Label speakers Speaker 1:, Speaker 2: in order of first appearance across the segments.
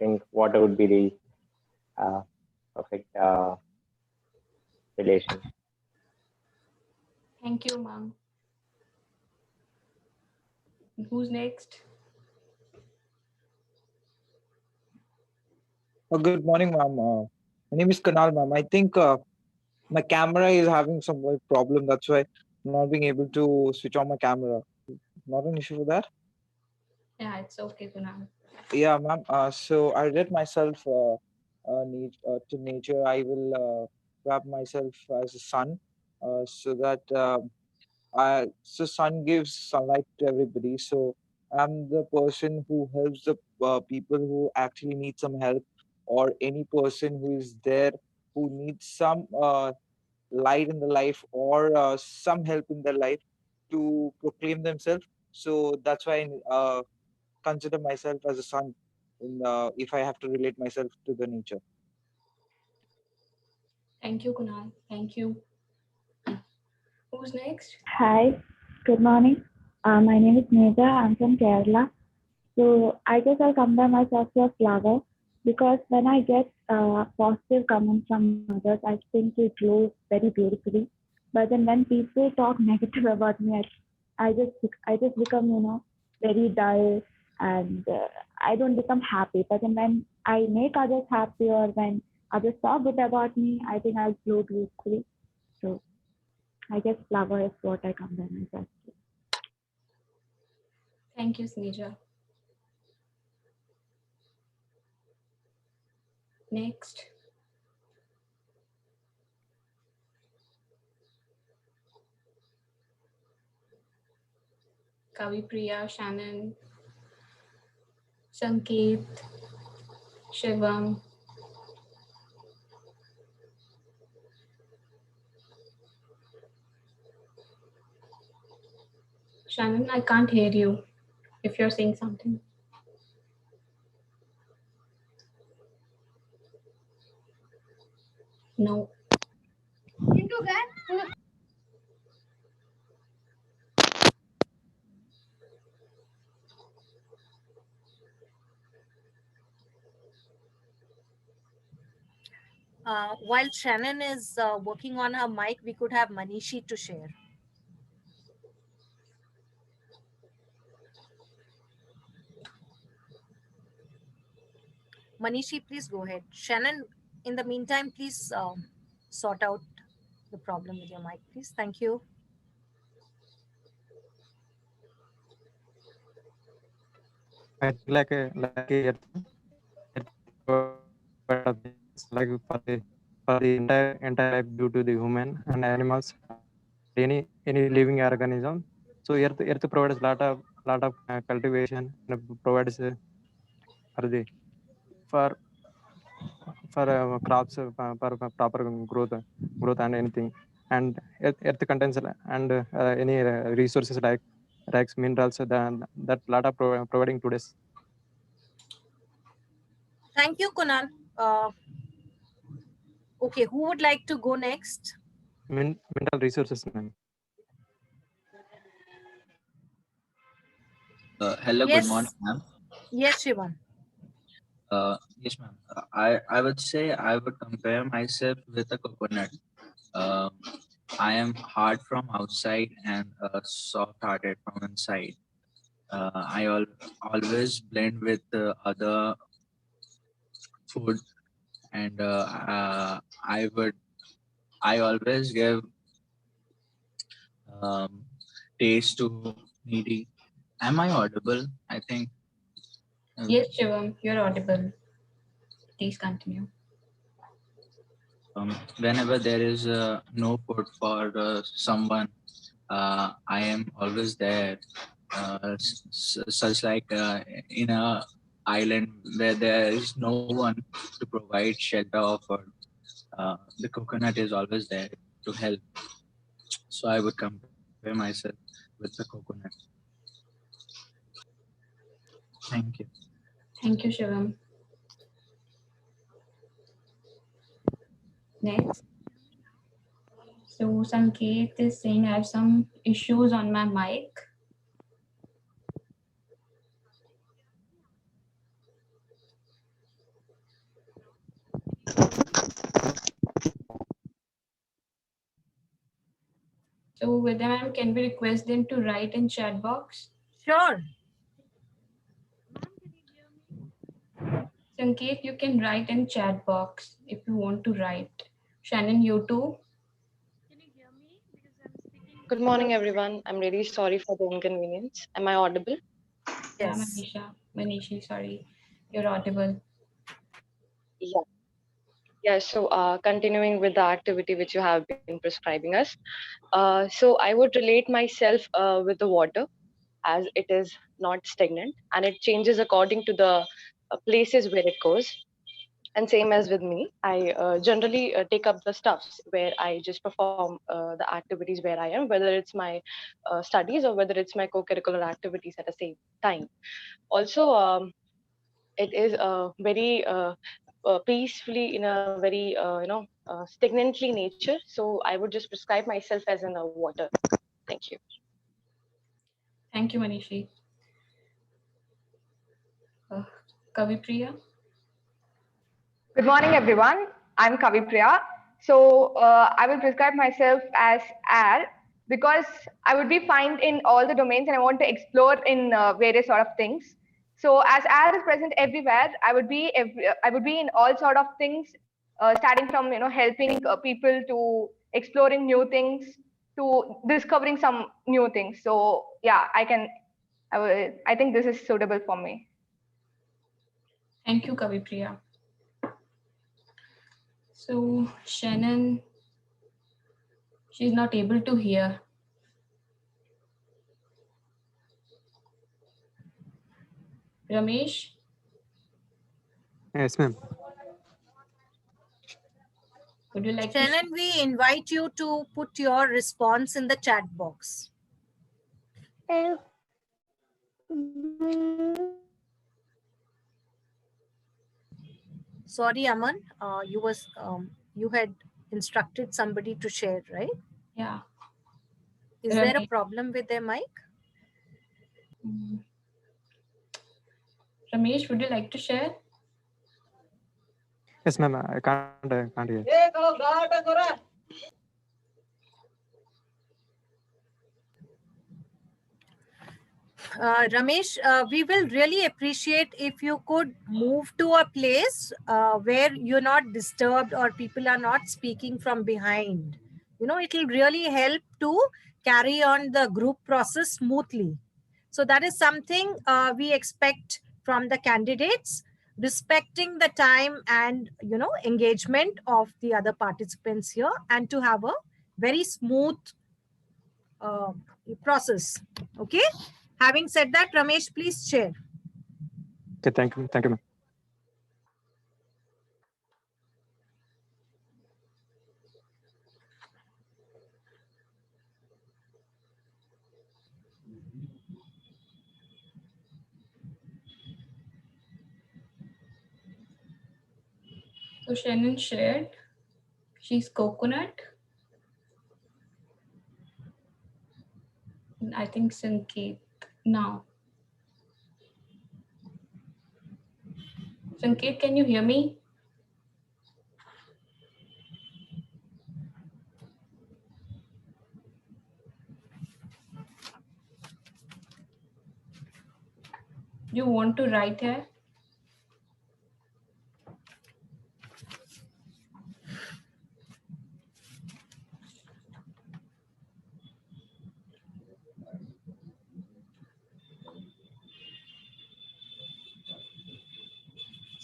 Speaker 1: think water would be the perfect relation.
Speaker 2: Thank you, ma'am. Who's next?
Speaker 3: Good morning, ma'am. My name is Kanal, ma'am. I think my camera is having some problem. That's why I'm not being able to switch on my camera. Not an issue with that.
Speaker 2: Yeah, it's okay, Kunal.
Speaker 3: Yeah, ma'am. So I read myself to nature. I will grab myself as a sun, so that so sun gives sunlight to everybody. So I'm the person who helps the people who actually need some help, or any person who is there who needs some light in the life, or some help in their life to proclaim themselves. So that's why I consider myself as a son, if I have to relate myself to the nature.
Speaker 2: Thank you, Kunal. Thank you. Who's next?
Speaker 4: Hi, good morning. My name is Neja. I'm from Kerala. So I guess I'll compare myself to a flower because when I get positive comments from others, I think it glows very beautifully. But then when people talk negative about me, I just become very dull, and I don't become happy. But then when I make others happy, or when others talk good about me, I think I'll glow beautifully. So I guess flower is what I compare myself to.
Speaker 2: Thank you, Sneja. Next. Kavi Priya, Shannon, Sanket, Shivam. Shannon, I can't hear you if you're saying something. No.
Speaker 5: While Shannon is working on her mic, we could have Manishi to share. Manishi, please go ahead. Shannon, in the meantime, please sort out the problem with your mic, please. Thank you.
Speaker 6: I think like a like for the entire life due to the human and animals, any living organism. So earth provides lot of cultivation and provides for the for crops for proper growth and anything. And earth contains and any resources like minerals that lot of providing today's.
Speaker 5: Thank you, Kunal. Okay, who would like to go next?
Speaker 6: Mineral resources, ma'am.
Speaker 7: Hello,
Speaker 5: Yes.
Speaker 7: good morning, ma'am.
Speaker 5: Yes, Shivan.
Speaker 7: Yes, ma'am. I would say I would compare myself with a coconut. Um I am hard from outside and soft-hearted from inside. Always blend with other food, and I always give um, taste to needy. Am I audible? I think.
Speaker 2: Yes, Shivam, you're audible. Please continue.
Speaker 7: Whenever there is no food for someone, I am always there. Such like in a island where there is no one to provide shelter or food, the coconut is always there to help. So I would compare myself with the coconut. Thank you.
Speaker 2: Thank you, Shivam. Next. So Sanket is saying I have some issues on my mic. So Vidya ma'am, can we request them to write in chat box?
Speaker 5: Sure.
Speaker 2: Sanket, you can write in chat box if you want to write. Shannon, you too.
Speaker 8: Good morning, everyone. I'm really sorry for the inconvenience. Am I audible?
Speaker 2: Yeah,
Speaker 5: Yes.
Speaker 2: Manishi, sorry. You're audible.
Speaker 8: Yeah. Yeah. So, continuing with the activity which you have been prescribing us. So, I would relate myself with the water as it is not stagnant and it changes according to the places where it goes. And same as with me, I generally take up the stuffs where I just perform the activities where I am, whether it's my studies or whether it's my co-curricular activities at the same time. Also, it is very peacefully in a very stagnantly nature. So I would just prescribe myself as in the water. Thank you.
Speaker 2: Thank you, Manishi. Kavipriya.
Speaker 9: Good morning, everyone. I'm Kavipriya. So I will prescribe myself as air because I would be fine in all the domains and I want to explore in various sort of things. So as air is present everywhere, I would be in all sort of things, starting from helping people to exploring new things to discovering some new things. So yeah, I think this is suitable for me.
Speaker 2: Thank you, Kavipriya. So Shannon, she's not able to hear. Ramesh,
Speaker 6: Yes, ma'am.
Speaker 2: would you like to
Speaker 5: Shannon, we invite you to put your response in the chat box. Sorry, Aman. You had instructed somebody to share, right?
Speaker 2: Yeah.
Speaker 5: Is there a
Speaker 2: Ramesh.
Speaker 5: problem with their mic?
Speaker 2: Ramesh, would you like to share?
Speaker 6: Yes, ma'am. I can't hear.
Speaker 5: Ramesh, we will really appreciate if you could move to a place where you're not disturbed or people are not speaking from behind. You know, it will really help to carry on the group process smoothly. So that is something we expect from the candidates, respecting the time and, engagement of the other participants here, and to have a very smooth process. Okay. Having said that, Ramesh, please share.
Speaker 6: Okay, thank you. Thank you, ma'am.
Speaker 2: So Shannon shared. She's coconut. And I think Sanket now. Sanket, can you hear me? You want to write here?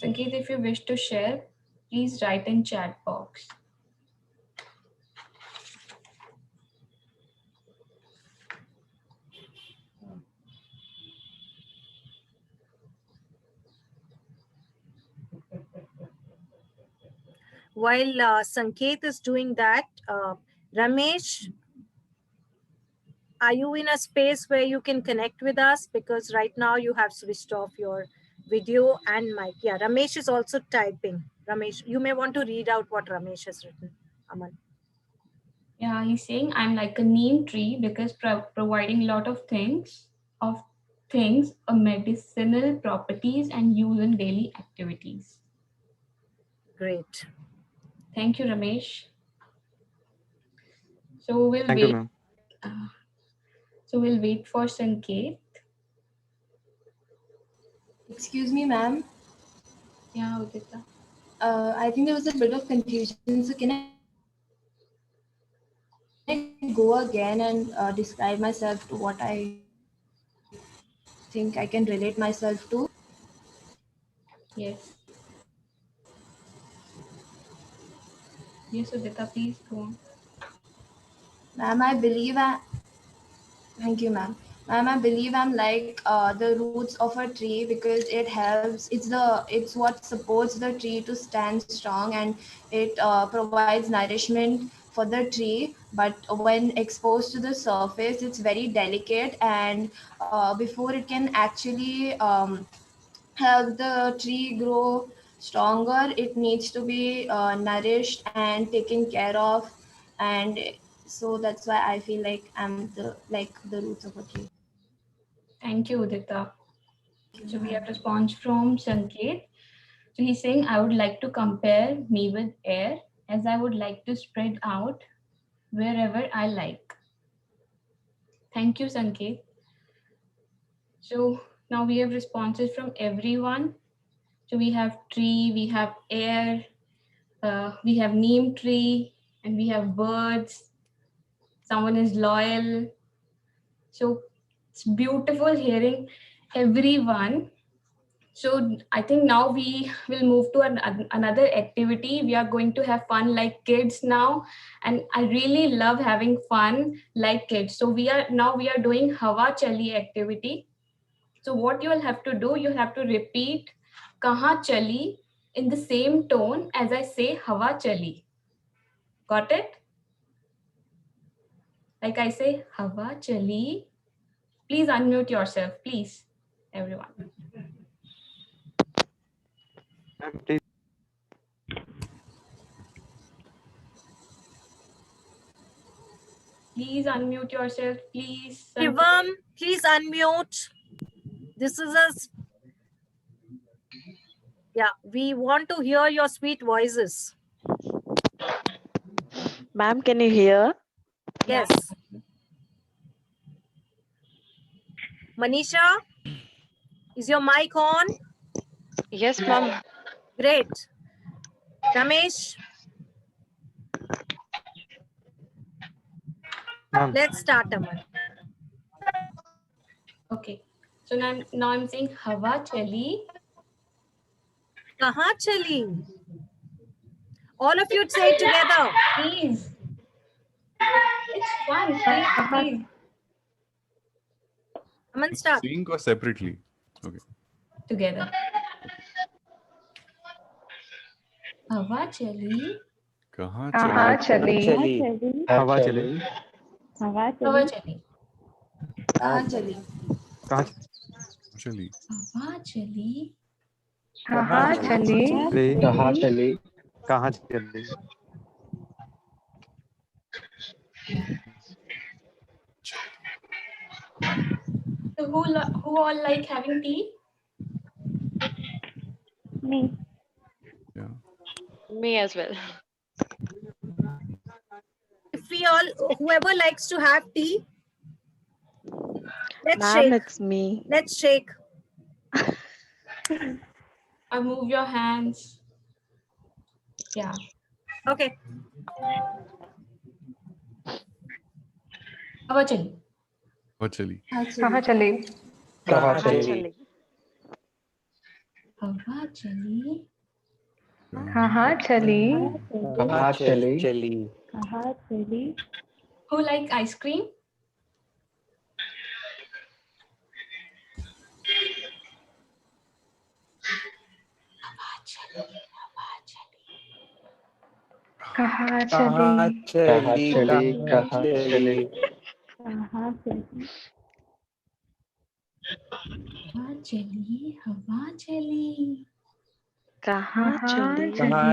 Speaker 2: Sanket, if you wish to share, please write in chat box.
Speaker 5: While Sanket is doing that, Ramesh, are you in a space where you can connect with us? Because right now you have switched off your video and mic. Yeah, Ramesh is also typing. Ramesh, you may want to read out what Ramesh has written. Aman.
Speaker 2: Yeah, he's saying I'm like a neem tree because providing a lot of things, medicinal properties and use in daily activities.
Speaker 5: Great.
Speaker 2: Thank you, Ramesh. So we'll
Speaker 6: Thank
Speaker 2: wait.
Speaker 6: you, ma'am.
Speaker 2: So we'll wait for Sanket.
Speaker 10: Excuse me, ma'am.
Speaker 2: Yeah, Udita.
Speaker 10: I think there was a bit of confusion. So can I go again and describe myself to what I think I can relate myself to?
Speaker 2: Yes. Yes, Udita, please go on.
Speaker 10: Ma'am, thank you, ma'am. Ma'am, I believe I'm like the roots of a tree because it helps. It's what supports the tree to stand strong, and it provides nourishment for the tree. But when exposed to the surface, it's very delicate, and before it can actually help the tree grow stronger, it needs to be nourished and taken care of, and so that's why I feel like I'm the roots of a tree.
Speaker 2: Thank you, Udita. So we have response from Sanket. So he's saying, I would like to compare me with air as I would like to spread out wherever I like. Thank you, Sanket. So now we have responses from everyone. So we have tree, we have air, we have neem tree, and we have birds. Someone is loyal. So it's beautiful hearing everyone. So I think now we will move to another activity. We are going to have fun like kids now. And I really love having fun like kids. So we are doing Hawa Chali activity. So what you will have to do, you have to repeat Kaha Chali in the same tone as I say Hawa Chali. Got it? Like I say Hawa Chali. Please unmute yourself, please, everyone.
Speaker 6: Ma'am, please.
Speaker 2: Please unmute yourself, please.
Speaker 5: Shivam, please unmute. This is yeah, we want to hear your sweet voices.
Speaker 11: Ma'am, can you hear?
Speaker 5: Yes. Manisha, is your mic on?
Speaker 8: Yes, ma'am.
Speaker 5: Great. Ramesh, let's start, Aman.
Speaker 2: Okay. So now I'm saying Hawa Chali.
Speaker 5: Kaha chali? All of you say it together.
Speaker 2: Please. It's fun. Please.
Speaker 5: Aman, start.
Speaker 12: Sync or separately? Okay.
Speaker 2: Together. Hawa Chali.
Speaker 12: Kahan
Speaker 4: chali?
Speaker 6: Hawa chali.
Speaker 4: Hawa
Speaker 2: Hawa
Speaker 4: chali?
Speaker 2: Chali.
Speaker 10: Kaha
Speaker 12: Chali.
Speaker 10: chali?
Speaker 2: Hawa Chali.
Speaker 9: Kaha chali?
Speaker 6: Kaha chali. Kaha chali.
Speaker 2: So who all like having tea?
Speaker 4: Me.
Speaker 12: Yeah.
Speaker 8: Me as well.
Speaker 5: If we all, whoever likes to have tea, let's
Speaker 11: Ma'am,
Speaker 5: shake.
Speaker 11: it's me.
Speaker 5: Let's shake.
Speaker 2: Move your hands. Yeah.
Speaker 5: Okay.
Speaker 2: Hawa Chali.
Speaker 12: Chali.
Speaker 9: Kaha chali?
Speaker 11: Kaha chali.
Speaker 2: Hawa Chali.
Speaker 9: Kaha chali?
Speaker 4: Kaha
Speaker 1: chali.
Speaker 4: Kaha chali?
Speaker 2: Who like ice cream?
Speaker 9: Kaha chali?
Speaker 1: Kaha chali.
Speaker 4: Kaha chali?
Speaker 2: Hawa Chali. Hawa Chali.
Speaker 11: Kaha chali.
Speaker 9: Kaha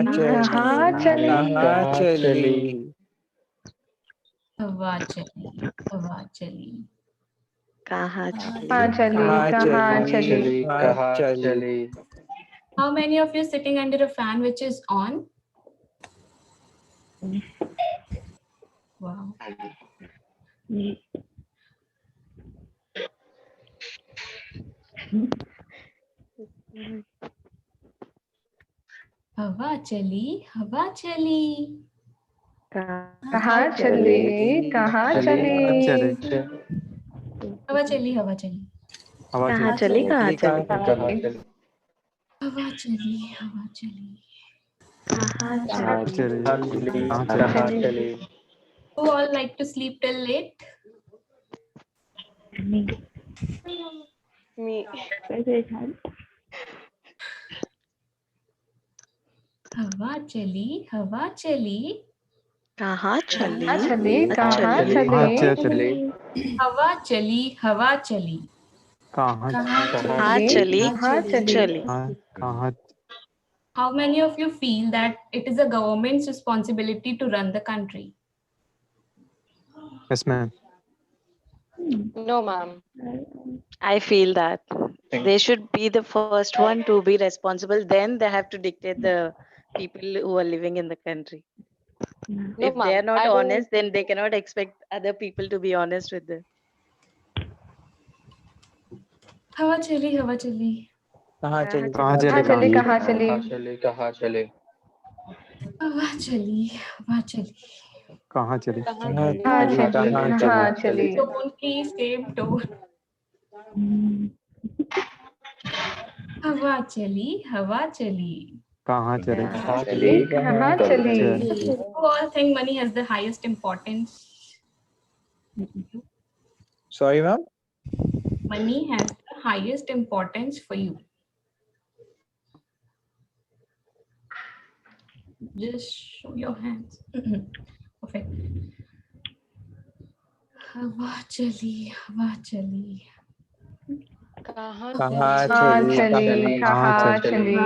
Speaker 9: chali?
Speaker 2: Hawa Chali. Hawa Chali.
Speaker 11: Kaha chali.
Speaker 9: Kaha chali?
Speaker 1: Kaha chali.
Speaker 2: How many of you sitting under a fan which is on? Wow.
Speaker 4: Me.
Speaker 2: हवा चली, हवा चली.
Speaker 9: कहाँ चली, कहाँ चली,
Speaker 2: हवा चली, हवा चली.
Speaker 11: कहाँ चली, कहाँ चली,
Speaker 2: हवा चली, हवा चली.
Speaker 11: कहाँ चली,
Speaker 2: Who all like to sleep till late?
Speaker 4: Me.
Speaker 8: Me.
Speaker 2: हवा चली, हवा चली.
Speaker 11: कहाँ चली,
Speaker 9: कहाँ चली,
Speaker 2: हवा चली, हवा चली.
Speaker 6: कहाँ
Speaker 11: कहाँ चली, चली.
Speaker 6: कहाँ
Speaker 2: How many of you feel that it is the government's responsibility to run the country?
Speaker 6: Yes, ma'am.
Speaker 8: No, ma'am.
Speaker 11: I feel that they should be the first one to be responsible. Then they have to dictate the people who are living in the country.
Speaker 8: No,
Speaker 11: If they
Speaker 8: ma'am.
Speaker 11: are not
Speaker 8: I don't-
Speaker 11: honest, then they cannot expect other people to be honest with them.
Speaker 2: हवा चली, हवा चली.
Speaker 3: कहाँ चली,
Speaker 6: कहाँ चली,
Speaker 9: कहाँ चली,
Speaker 2: हवा चली, हवा चली.
Speaker 6: कहाँ चली.
Speaker 9: कहाँ चली.
Speaker 2: Tone, please, same tone. हवा चली, हवा चली.
Speaker 6: कहाँ चली.
Speaker 9: कहाँ चली.
Speaker 2: Who all think money has the highest importance?
Speaker 3: Sorry, ma'am.
Speaker 2: Money has the highest importance for you. Just show your hands. Perfect. हवा चली, हवा चली.
Speaker 8: कहाँ
Speaker 9: कहाँ चली, कहाँ चली.
Speaker 2: हवा चली.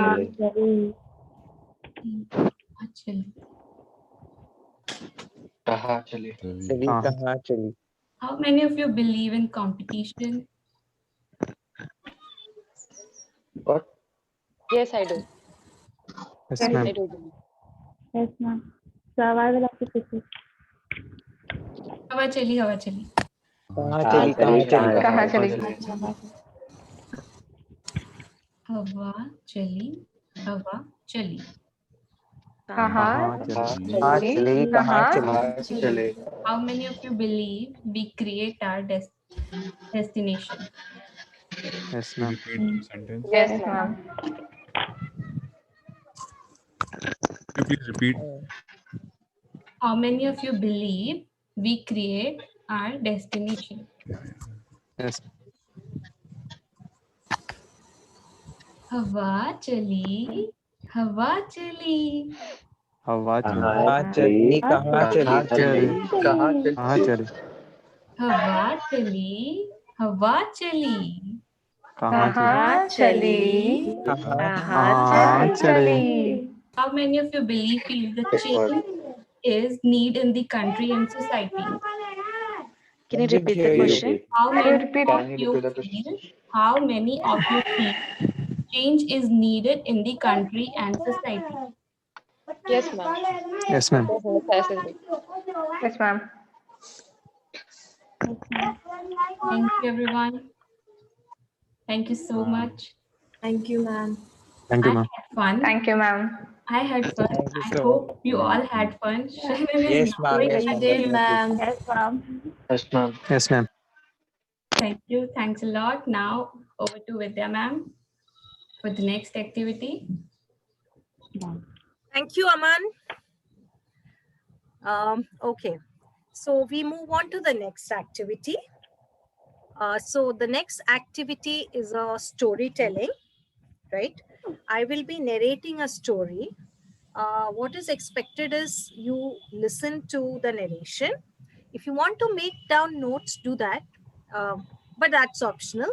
Speaker 3: चली, कहाँ चली.
Speaker 2: How many of you believe in competition?
Speaker 8: Yes, I do.
Speaker 6: Yes,
Speaker 8: I
Speaker 6: ma'am.
Speaker 8: do believe.
Speaker 4: Yes, ma'am. Survival of the fittest.
Speaker 2: हवा चली, हवा चली.
Speaker 3: कहाँ चली, कहाँ चली.
Speaker 9: कहाँ चली.
Speaker 2: हवा चली, हवा चली.
Speaker 9: कहाँ
Speaker 3: चली, कहाँ चली.
Speaker 2: How many of you believe we create our destination?
Speaker 6: Yes, ma'am.
Speaker 12: Repeat the sentence.
Speaker 9: Yes, ma'am.
Speaker 12: Could you please repeat?
Speaker 2: How many of you believe we create our destination?
Speaker 6: Yes.
Speaker 2: हवा चली, हवा चली.
Speaker 6: हवा चली.
Speaker 3: कहाँ चली, कहाँ चली.
Speaker 6: कहाँ चली.
Speaker 2: हवा चली, हवा चली.
Speaker 6: कहाँ चली.
Speaker 9: कहाँ चली.
Speaker 2: How many of you believe the change is need in the country and society?
Speaker 11: Can you repeat the question?
Speaker 2: How
Speaker 9: Can you
Speaker 2: many
Speaker 9: repeat?
Speaker 2: of you feel? How many of you feel change is needed in the country and society?
Speaker 8: Yes, ma'am.
Speaker 6: Yes, ma'am.
Speaker 9: Yes, ma'am.
Speaker 2: Thank you, everyone. Thank you so much.
Speaker 10: Thank you, ma'am.
Speaker 6: Thank you,
Speaker 2: I
Speaker 6: ma'am.
Speaker 2: had fun.
Speaker 9: Thank you, ma'am.
Speaker 2: I had fun.
Speaker 3: Thank you
Speaker 2: I
Speaker 3: so
Speaker 2: hope you all had fun. Shannon is
Speaker 3: Yes, ma'am.
Speaker 2: nodding.
Speaker 3: Yes,
Speaker 10: We
Speaker 3: ma'am.
Speaker 10: did, ma'am.
Speaker 4: Yes, ma'am.
Speaker 6: Yes, ma'am.
Speaker 2: Thank you. Thanks a lot. Now over to Vidya ma'am for the next activity.
Speaker 5: Thank you, Aman. Okay, so we move on to the next activity. So the next activity is a storytelling, right? I will be narrating a story. What is expected is you listen to the narration. If you want to make down notes, do that, but that's optional.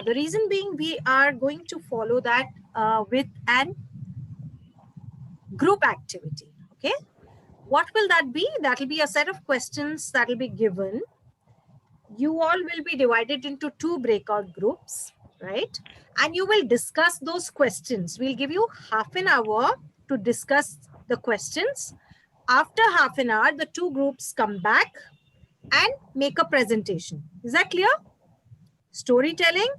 Speaker 5: The reason being we are going to follow that with an group activity, okay? What will that be? That will be a set of questions that will be given. You all will be divided into 2 breakout groups, right? And you will discuss those questions. We'll give you half an hour to discuss the questions. After half an hour, the 2 groups come back and make a presentation. Is that clear? Storytelling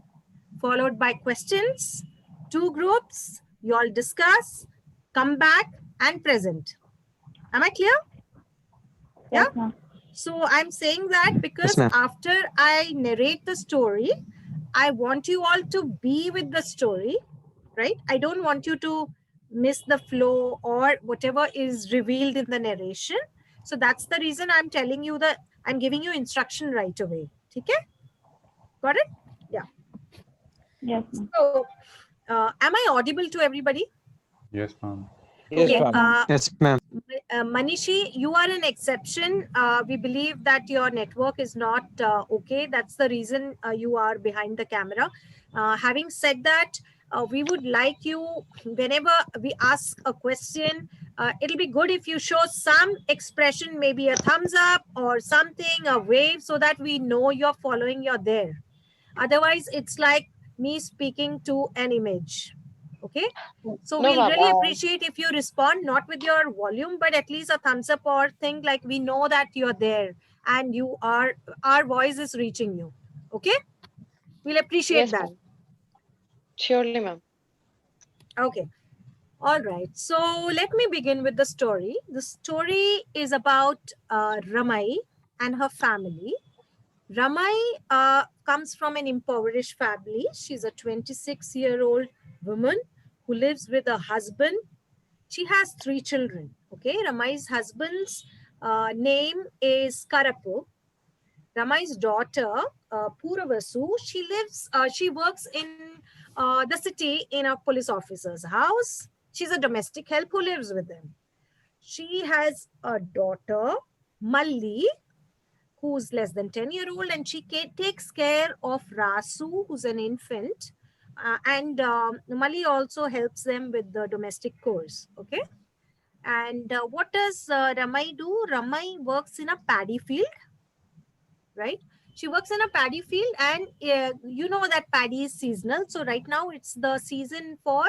Speaker 5: followed by questions, 2 groups, you all discuss, come back and present. Am I clear?
Speaker 4: Yes,
Speaker 5: Yeah.
Speaker 4: ma'am.
Speaker 5: So I'm saying that because
Speaker 6: ma'am.
Speaker 5: after I narrate the story, I want you all to be with the story, right? I don't want you to miss the flow or whatever is revealed in the narration. So that's the reason I'm telling you that I'm giving you instruction right away. Okay? Got it? Yeah.
Speaker 4: Yes, ma'am.
Speaker 5: So am I audible to everybody?
Speaker 12: Yes, ma'am.
Speaker 3: Yes,
Speaker 5: Okay.
Speaker 3: ma'am.
Speaker 6: Yes, ma'am.
Speaker 5: Manishi, you are an exception. We believe that your network is not okay. That's the reason you are behind the camera. Having said that, we would like you, whenever we ask a question, it'll be good if you show some expression, maybe a thumbs up or something, a wave, so that we know you're following, you're there. Otherwise, it's like me speaking to an image. Okay? So
Speaker 8: No,
Speaker 5: we'll
Speaker 8: ma'am.
Speaker 5: really appreciate if you respond, not with your volume, but at least a thumbs up or thing like we know that you're there and you are, our voice is reaching you. Okay? We'll appreciate
Speaker 8: Yes,
Speaker 5: that.
Speaker 8: ma'am. Surely, ma'am.
Speaker 5: Okay. All right. So let me begin with the story. The story is about Ramai and her family. Ramai comes from an impoverished family. She's a 26-year-old woman who lives with a husband. She has 3 children. Okay, Ramai's husband's name is Karapu. Ramai's daughter, Puravasu, she works in the city in a police officer's house. She's a domestic help who lives with them. She has a daughter, Malli, who's less than 10-year-old, and she takes care of Rasu, who's an infant. And Mali also helps them with the domestic chores. Okay. And what does Ramai do? Ramai works in a paddy field, right? She works in a paddy field, and you know that paddy is seasonal. So right now it's the season for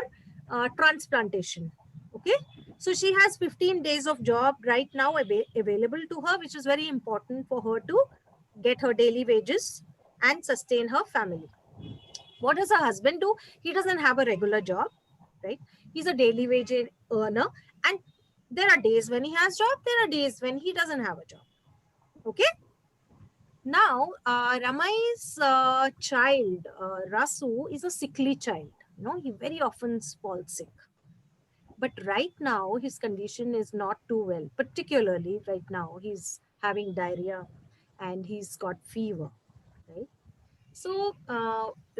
Speaker 5: transplantation. Okay. So she has 15 days of job right now available to her, which is very important for her to get her daily wages and sustain her family. What does her husband do? He doesn't have a regular job, right? He's a daily wage earner, and there are days when he has job, there are days when he doesn't have a job. Okay. Now, Ramai's child, Rasu, is a sickly child. You know, he very often falls sick. But right now, his condition is not too well. Particularly right now, he's having diarrhea and he's got fever, right? So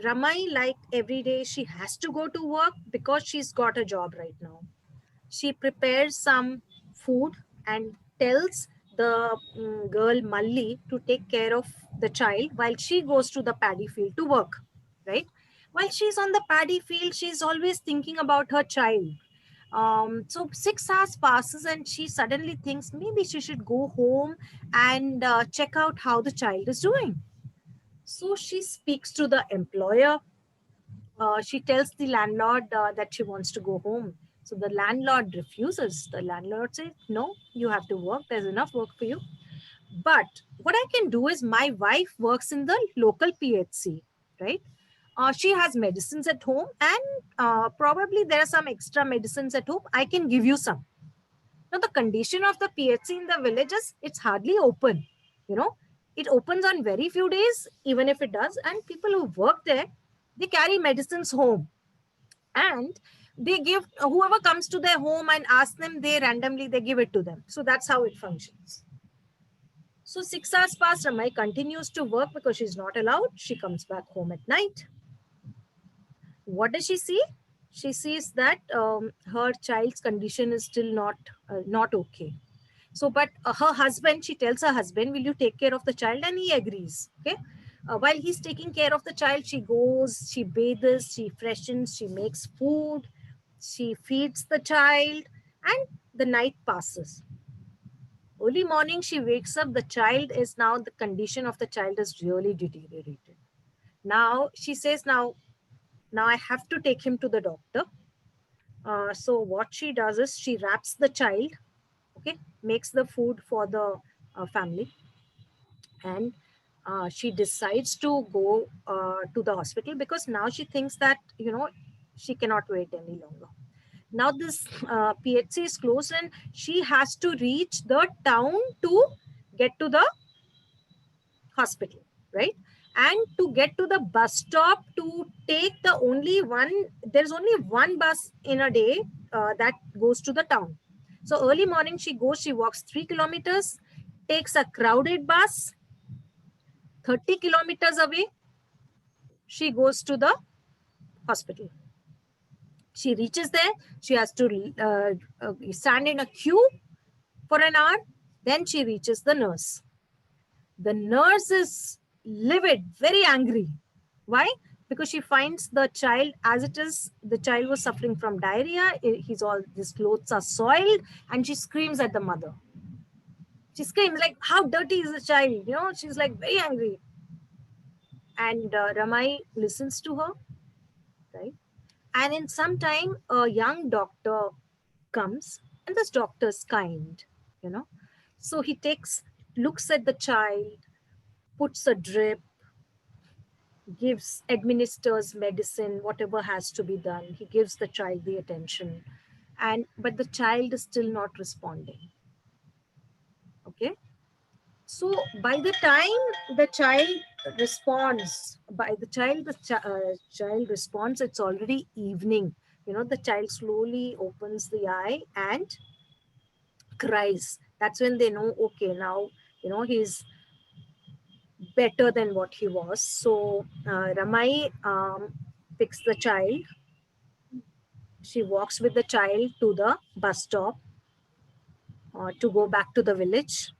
Speaker 5: Ramai, like every day, she has to go to work because she's got a job right now. She prepares some food and tells the girl Malli to take care of the child while she goes to the paddy field to work, right? While she's on the paddy field, she's always thinking about her child. So 6 hours passes and she suddenly thinks maybe she should go home and check out how the child is doing. So she speaks to the employer. She tells the landlord that she wants to go home. So the landlord refuses. The landlord says, no, you have to work. There's enough work for you. But what I can do is my wife works in the local PHC, right? She has medicines at home and probably there are some extra medicines at home. I can give you some. Now the condition of the PHC in the villages, it's hardly open. You know, it opens on very few days, even if it does. And people who work there, they carry medicines home. And they give, whoever comes to their home and asks them, they give it to them. So that's how it functions. So 6 hours pass, Ramai continues to work because she's not allowed. She comes back home at night. What does she see? She sees that her child's condition is still not okay. So, but her husband, she tells her husband, will you take care of the child? And he agrees. Okay. While he's taking care of the child, she goes, she bathes, she freshens, she makes food, she feeds the child, and the night passes. Early morning, she wakes up. The child is now, the condition of the child is really deteriorated. Now she says, now I have to take him to the doctor. So what she does is she wraps the child, okay, makes the food for the family, And she decides to go to the hospital because now she thinks that, she cannot wait any longer. Now this PHC is closed and she has to reach the town to get to the hospital, right? And to get to the bus stop, to take there's only one bus in a day that goes to the town. So early morning she goes, she walks 3 kilometers, takes a crowded bus, 30 kilometers away, she goes to the hospital. She reaches there, she has to stand in a queue for an hour, then she reaches the nurse. The nurse is livid, very angry. Why? Because she finds the child as it is. The child was suffering from diarrhea. His clothes are soiled, and she screams at the mother. She screams like, "How dirty is the child?" She's like very angry. And Ramai listens to her, right? And in some time, a young doctor comes, and this doctor is kind, So he looks at the child, puts a drip, administers medicine, whatever has to be done. He gives the child the attention, but the child is still not responding. Okay. So by the time the child responds, child responds, it's already evening. The child slowly opens the eye and cries. That's when they know, okay, now, he's better than what he was. So Ramai picks the child. She walks with the child to the bus stop to go back to the village.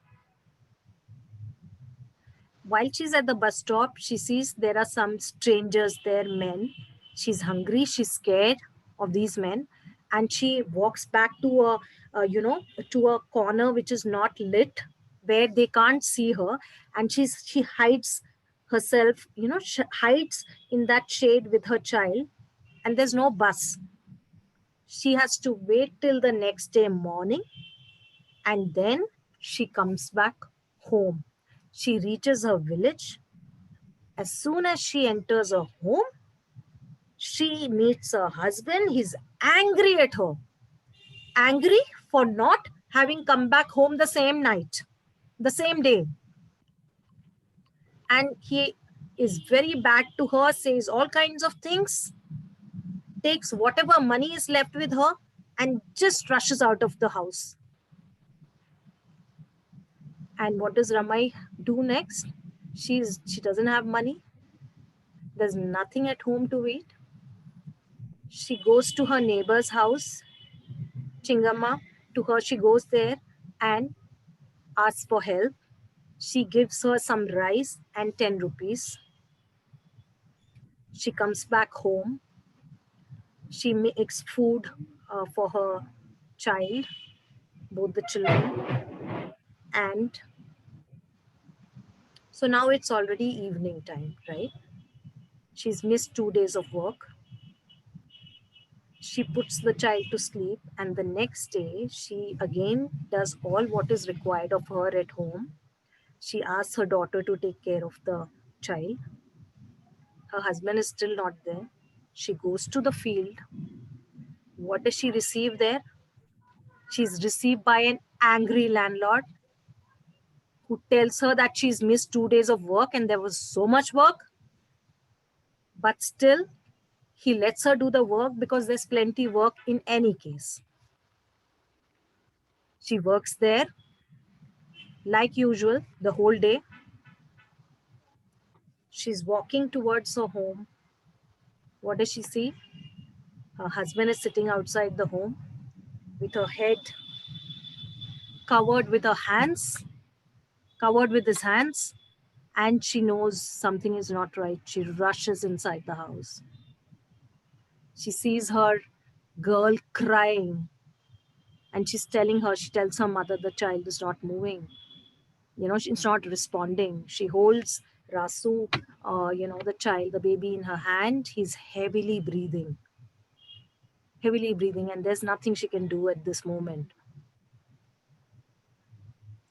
Speaker 5: While she's at the bus stop, she sees there are some strangers there, men. She's hungry, she's scared of these men, and she walks back to a corner which is not lit, where they can't see her, and she hides herself, hides in that shade with her child, and there's no bus. She has to wait till the next day morning, and then she comes back home. She reaches her village. As soon as she enters her home, she meets her husband. He's angry at her. Angry for not having come back home the same night, the same day. And he is very bad to her, says all kinds of things, takes whatever money is left with her, and just rushes out of the house. And what does Ramai do next? She doesn't have money. There's nothing at home to eat. She goes to her neighbor's house, Chingamma. To her, she goes there and asks for help. She gives her some rice and 10 rupees. She comes back home. She makes food for her child, both the children. And so now it's already evening time, right? She's missed 2 days of work. She puts the child to sleep, and the next day she again does all what is required of her at home. She asks her daughter to take care of the child. Her husband is still not there. She goes to the field. What does she receive there? She's received by an angry landlord who tells her that she's missed 2 days of work and there was so much work. But still, he lets her do the work because there's plenty work in any case. She works there like usual the whole day. She's walking towards her home. What does she see? Her husband is sitting outside the home with her head covered with his hands, and she knows something is not right. She rushes inside the house. She sees her girl crying, and she tells her mother the child is not moving. She's not responding. She holds Rasu, the child, the baby in her hand. He's heavily breathing, and there's nothing she can do at this moment.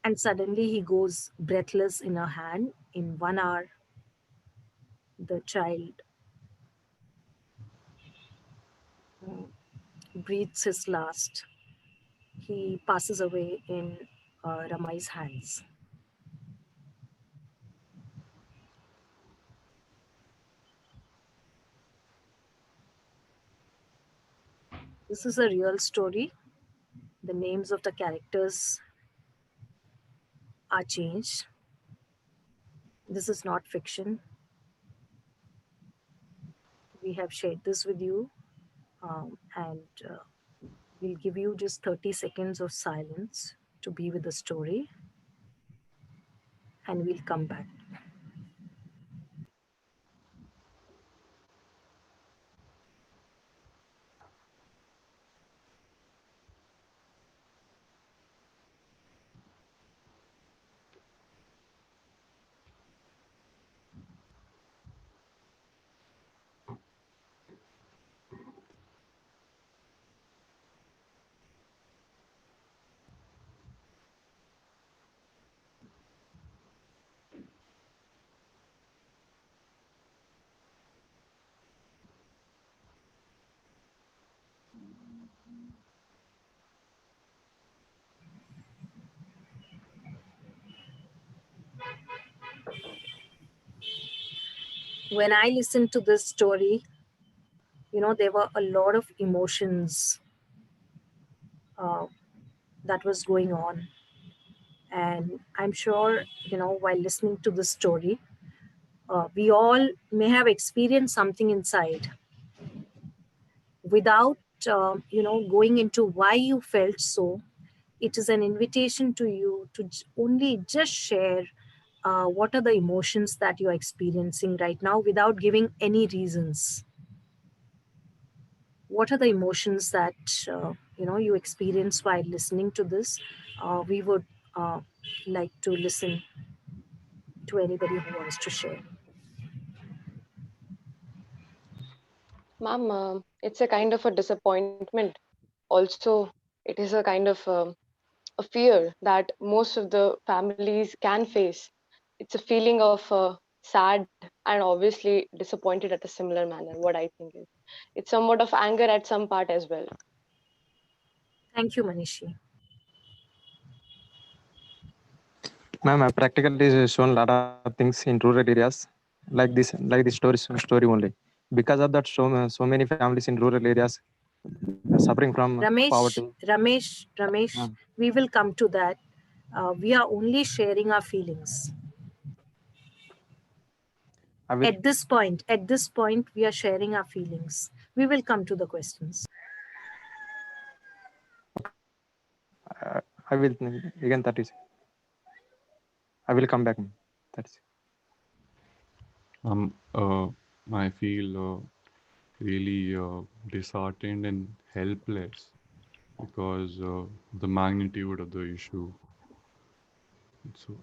Speaker 5: and suddenly he goes breathless in her hand. In 1 hour, the child breathes his last. He passes away in Ramai's hands. This is a real story. The names of the characters are changed. This is not fiction. We have shared this with you, and we'll give you just 30 seconds of silence to be with the story, and we'll come back. When I listened to this story, there were a lot of emotions that was going on. And I'm sure, while listening to this story, we all may have experienced something inside without, going into why you felt so. It is an invitation to you to only just share what are the emotions that you're experiencing right now without giving any reasons. What are the emotions that you experience while listening to this? We would like to listen to anybody who wants to share.
Speaker 8: Ma'am, it's a kind of a disappointment. Also, it is a kind of a fear that most of the families can face. It's a feeling of sad and obviously disappointed at a similar manner. What I think is, it's somewhat of anger at some part as well.
Speaker 5: Thank you, Manishi.
Speaker 6: Ma'am, practically is shown a lot of things in rural areas, like this story only. Because of that, so many families in rural areas suffering from poverty.
Speaker 5: Ramesh, we will come to that. We are only sharing our feelings. At this point, we are sharing our feelings. We will come to the questions.
Speaker 6: I will again 30. I will come back. 30.
Speaker 12: I feel really disheartened and helpless because the magnitude of the issue. So,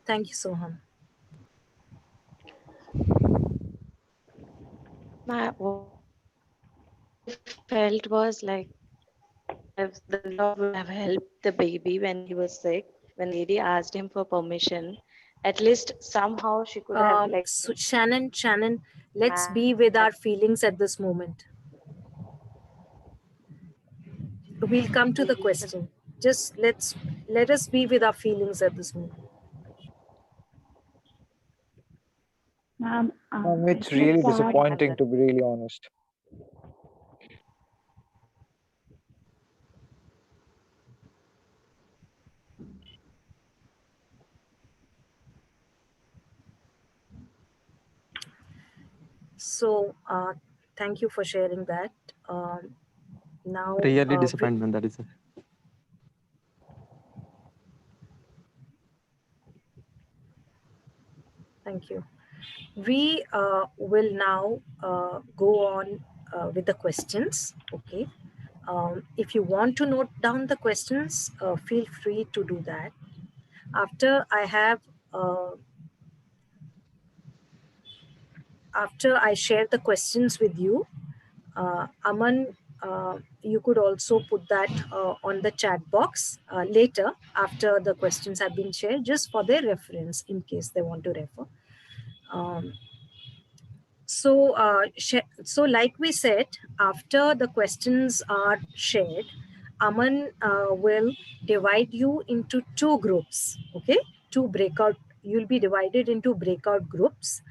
Speaker 5: thank you, Soham.
Speaker 11: What I felt was like if the Lord would have helped the baby when he was sick, when the lady asked him for permission, at least somehow she could have
Speaker 5: So Shannon, let's be with our feelings at this moment. We'll come to the question. Just let us be with our feelings at this moment.
Speaker 3: It's really disappointing, to be really honest.
Speaker 5: So, thank you for sharing that. Now,
Speaker 6: Really disappointment, that is it.
Speaker 5: Thank you. We will now go on with the questions. Okay. If you want to note down the questions, feel free to do that. After I share the questions with you, Aman you could also put that on the chat box later after the questions have been shared, just for their reference in case they want to refer. Um, so like we said, after the questions are shared, Aman will divide you into two groups, okay? You'll be divided into breakout groups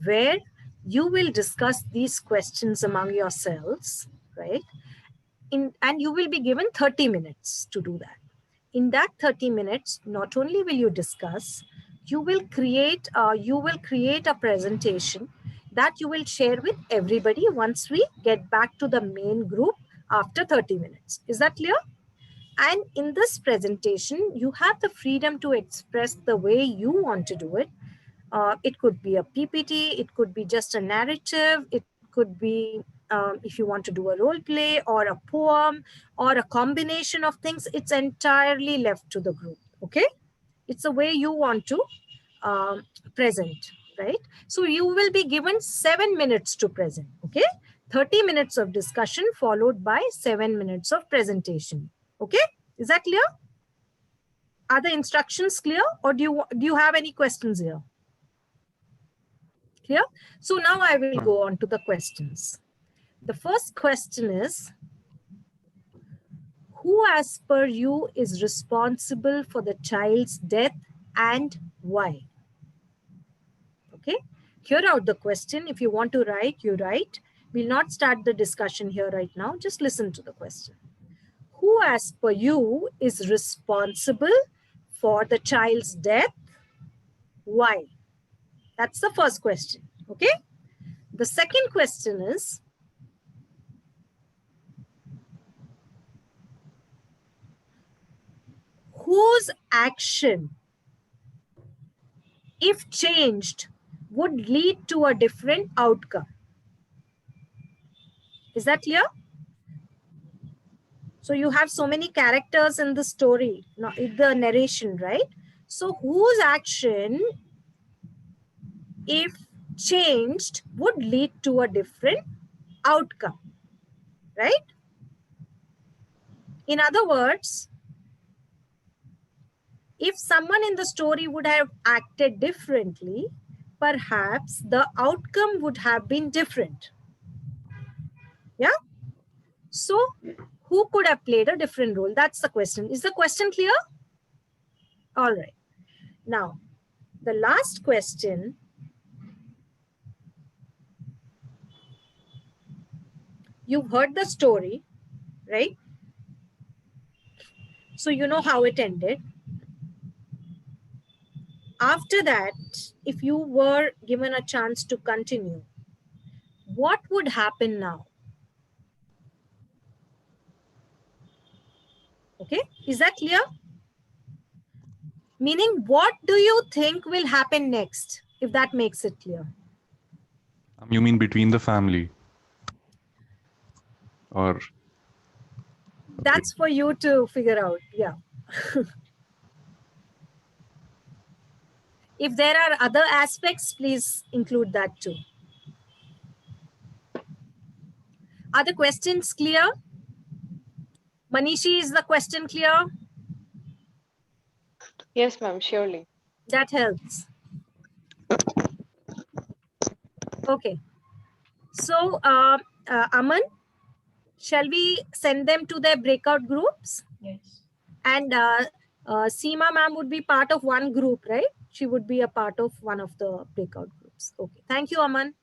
Speaker 5: where you will discuss these questions among yourselves, right? And you will be given 30 minutes to do that. In that 30 minutes, not only will you discuss, you will create a presentation that you will share with everybody once we get back to the main group after 30 minutes. Is that clear? And in this presentation, you have the freedom to express the way you want to do it. It could be a PPT, it could be just a narrative, it could be if you want to do a role play or a poem or a combination of things, it's entirely left to the group, okay? It's the way you want to present, right? So you will be given 7 minutes to present, okay? 30 minutes of discussion followed by 7 minutes of presentation, okay? Is that clear? Are the instructions clear, or do you have any questions here? Clear? So now I will go on to the questions. The first question is, who as per you is responsible for the child's death and why? Okay, hear out the question. If you want to write, you write. We'll not start the discussion here right now. Just listen to the question. Who as per you is responsible for the child's death? Why? That's the first question, okay? The second question is, whose action, if changed, would lead to a different outcome? Is that clear? So you have so many characters in the story, in the narration, right? So whose action, if changed, would lead to a different outcome, right? In other words, if someone in the story would have acted differently, perhaps the outcome would have been different. Yeah? So who could have played a different role? That's the question. Is the question clear? All right. Now, the last question. You've heard the story, right? So you know how it ended. After that, if you were given a chance to continue, what would happen now? Okay, is that clear? Meaning, what do you think will happen next, if that makes it clear?
Speaker 12: You mean between the family? Or
Speaker 5: that's for you to figure out, yeah. If there are other aspects, please include that too. Are the questions clear? Manishi, is the question clear?
Speaker 8: Yes, ma'am, surely.
Speaker 5: That helps. Okay. So, Aman, shall we send them to their breakout groups?
Speaker 2: Yes.
Speaker 5: And Seema ma'am would be part of one group, right? She would be a part of one of the breakout groups. Okay. Thank you, Aman.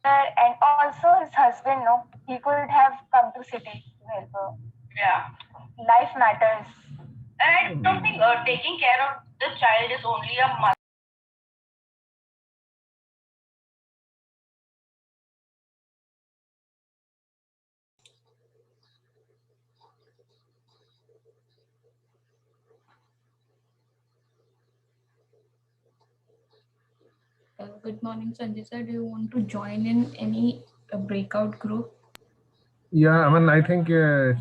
Speaker 13: And also his husband, no, he could have come to city to help her. Yeah. Life matters. And I don't think taking care of the child is only a mother.
Speaker 2: Good morning, Sanjay sir. Do you want to join in any breakout group?
Speaker 14: Yeah, I mean, I think it's,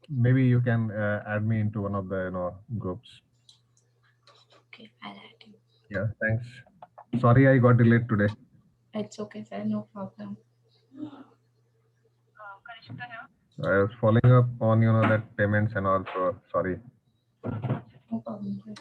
Speaker 14: maybe you can add me into one of the groups.
Speaker 2: Okay, I'll add you.
Speaker 14: Yeah, thanks. Sorry, I got delayed today.
Speaker 2: It's okay, sir. No problem.
Speaker 14: I was following up on that payments and also sorry.
Speaker 2: No problem, sir.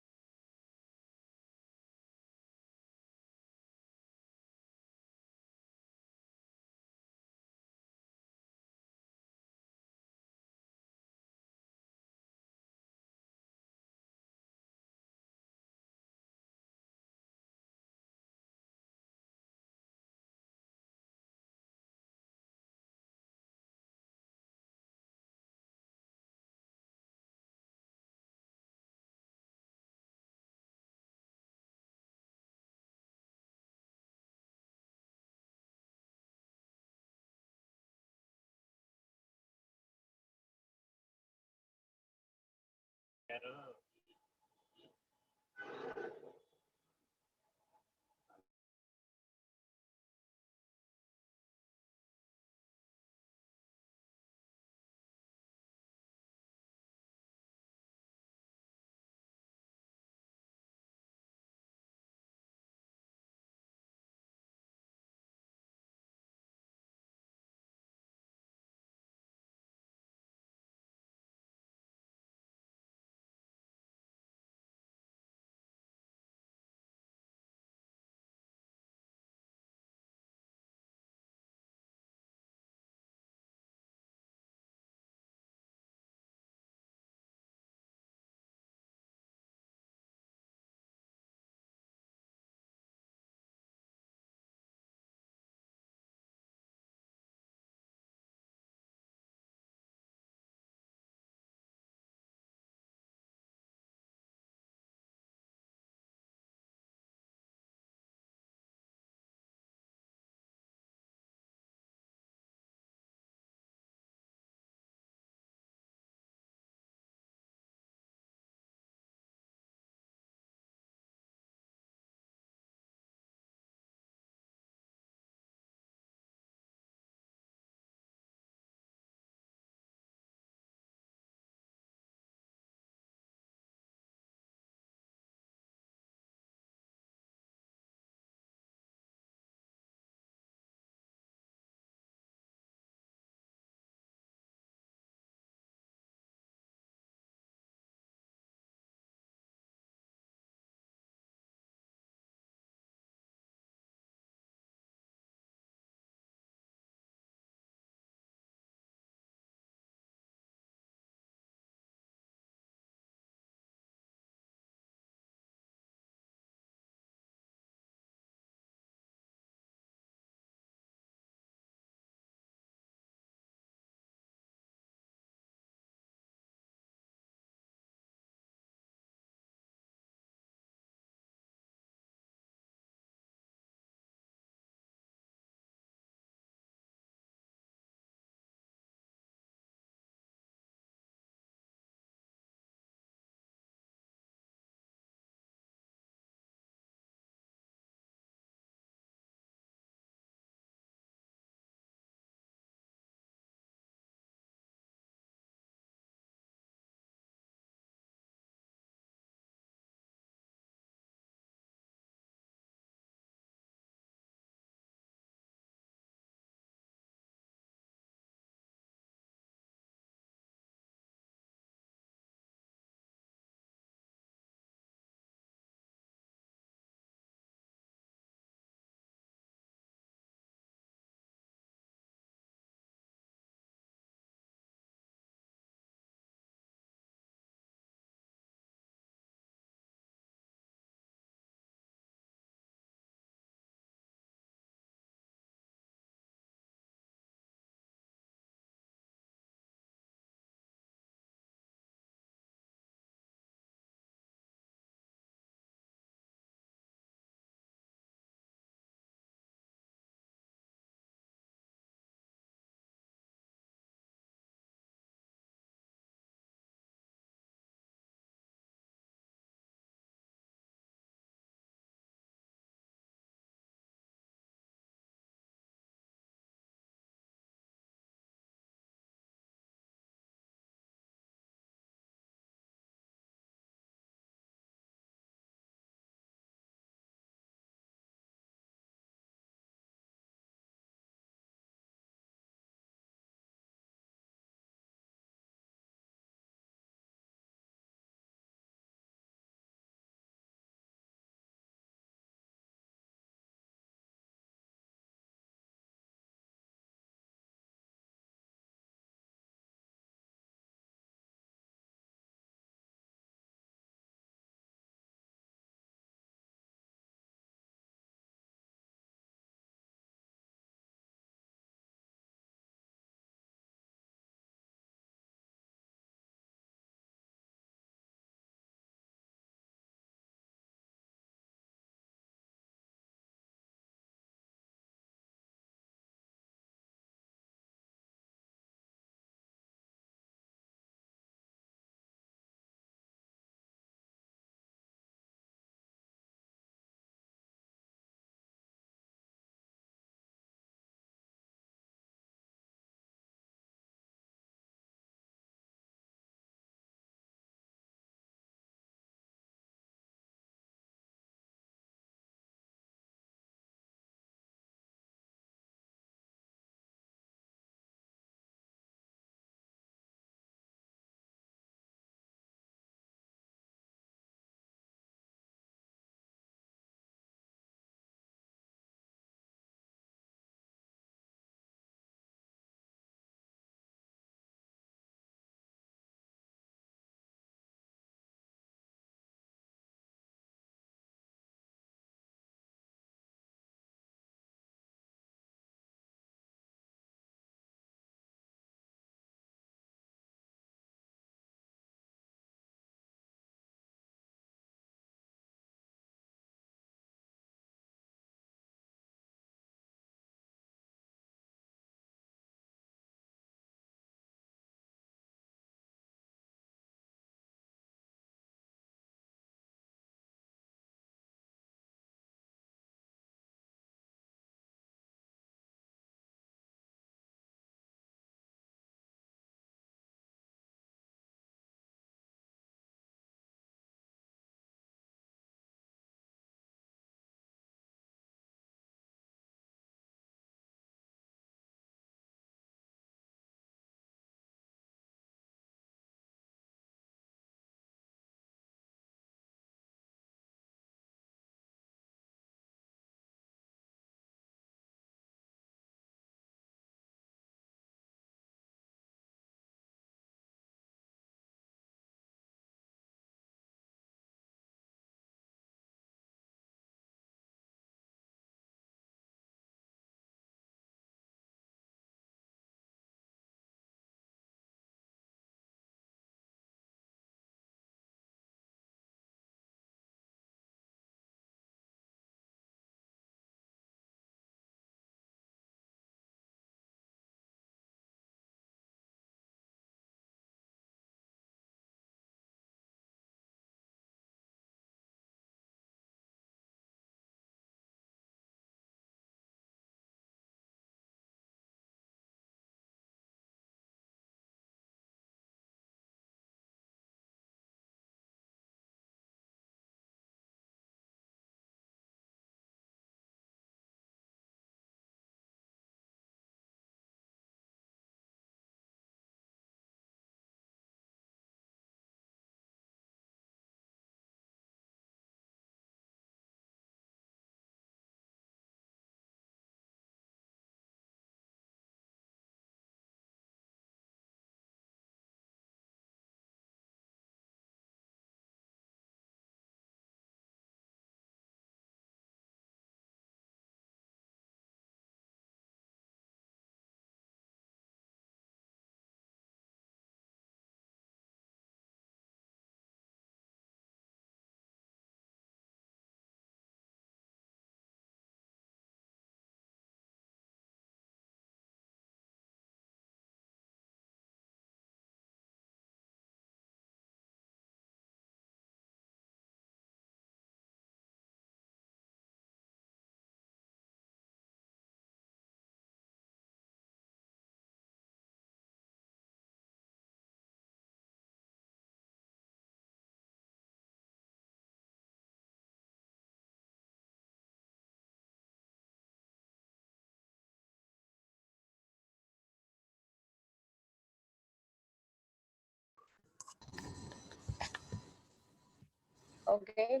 Speaker 8: Okay.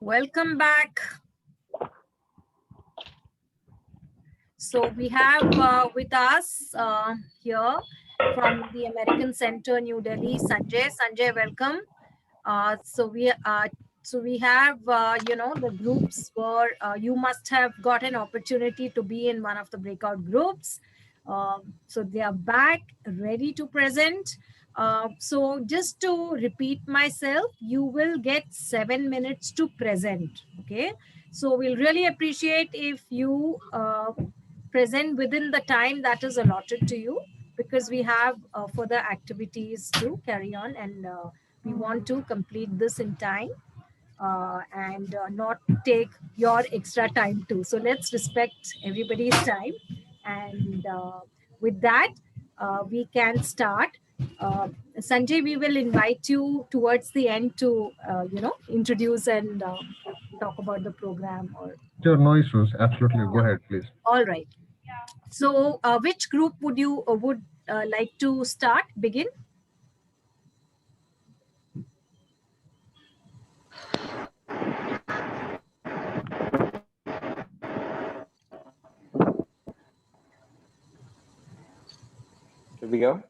Speaker 5: Welcome back. So we have with us here from the American Center, New Delhi, Sanjay. Sanjay, welcome. So we have the groups where you must have got an opportunity to be in one of the breakout groups. So they are back, ready to present. So just to repeat myself, you will get 7 minutes to present. Okay. So we'll really appreciate if you present within the time that is allotted to you, because we have further activities to carry on, and we want to complete this in time and not take your extra time too. So let's respect everybody's time. And with that, we can start. Sanjay, we will invite you towards the end to, introduce and talk about the program. Or
Speaker 14: Sure, no issues. Absolutely. Go ahead, please.
Speaker 5: all right. So which group would you like to start, begin?
Speaker 1: Should we go?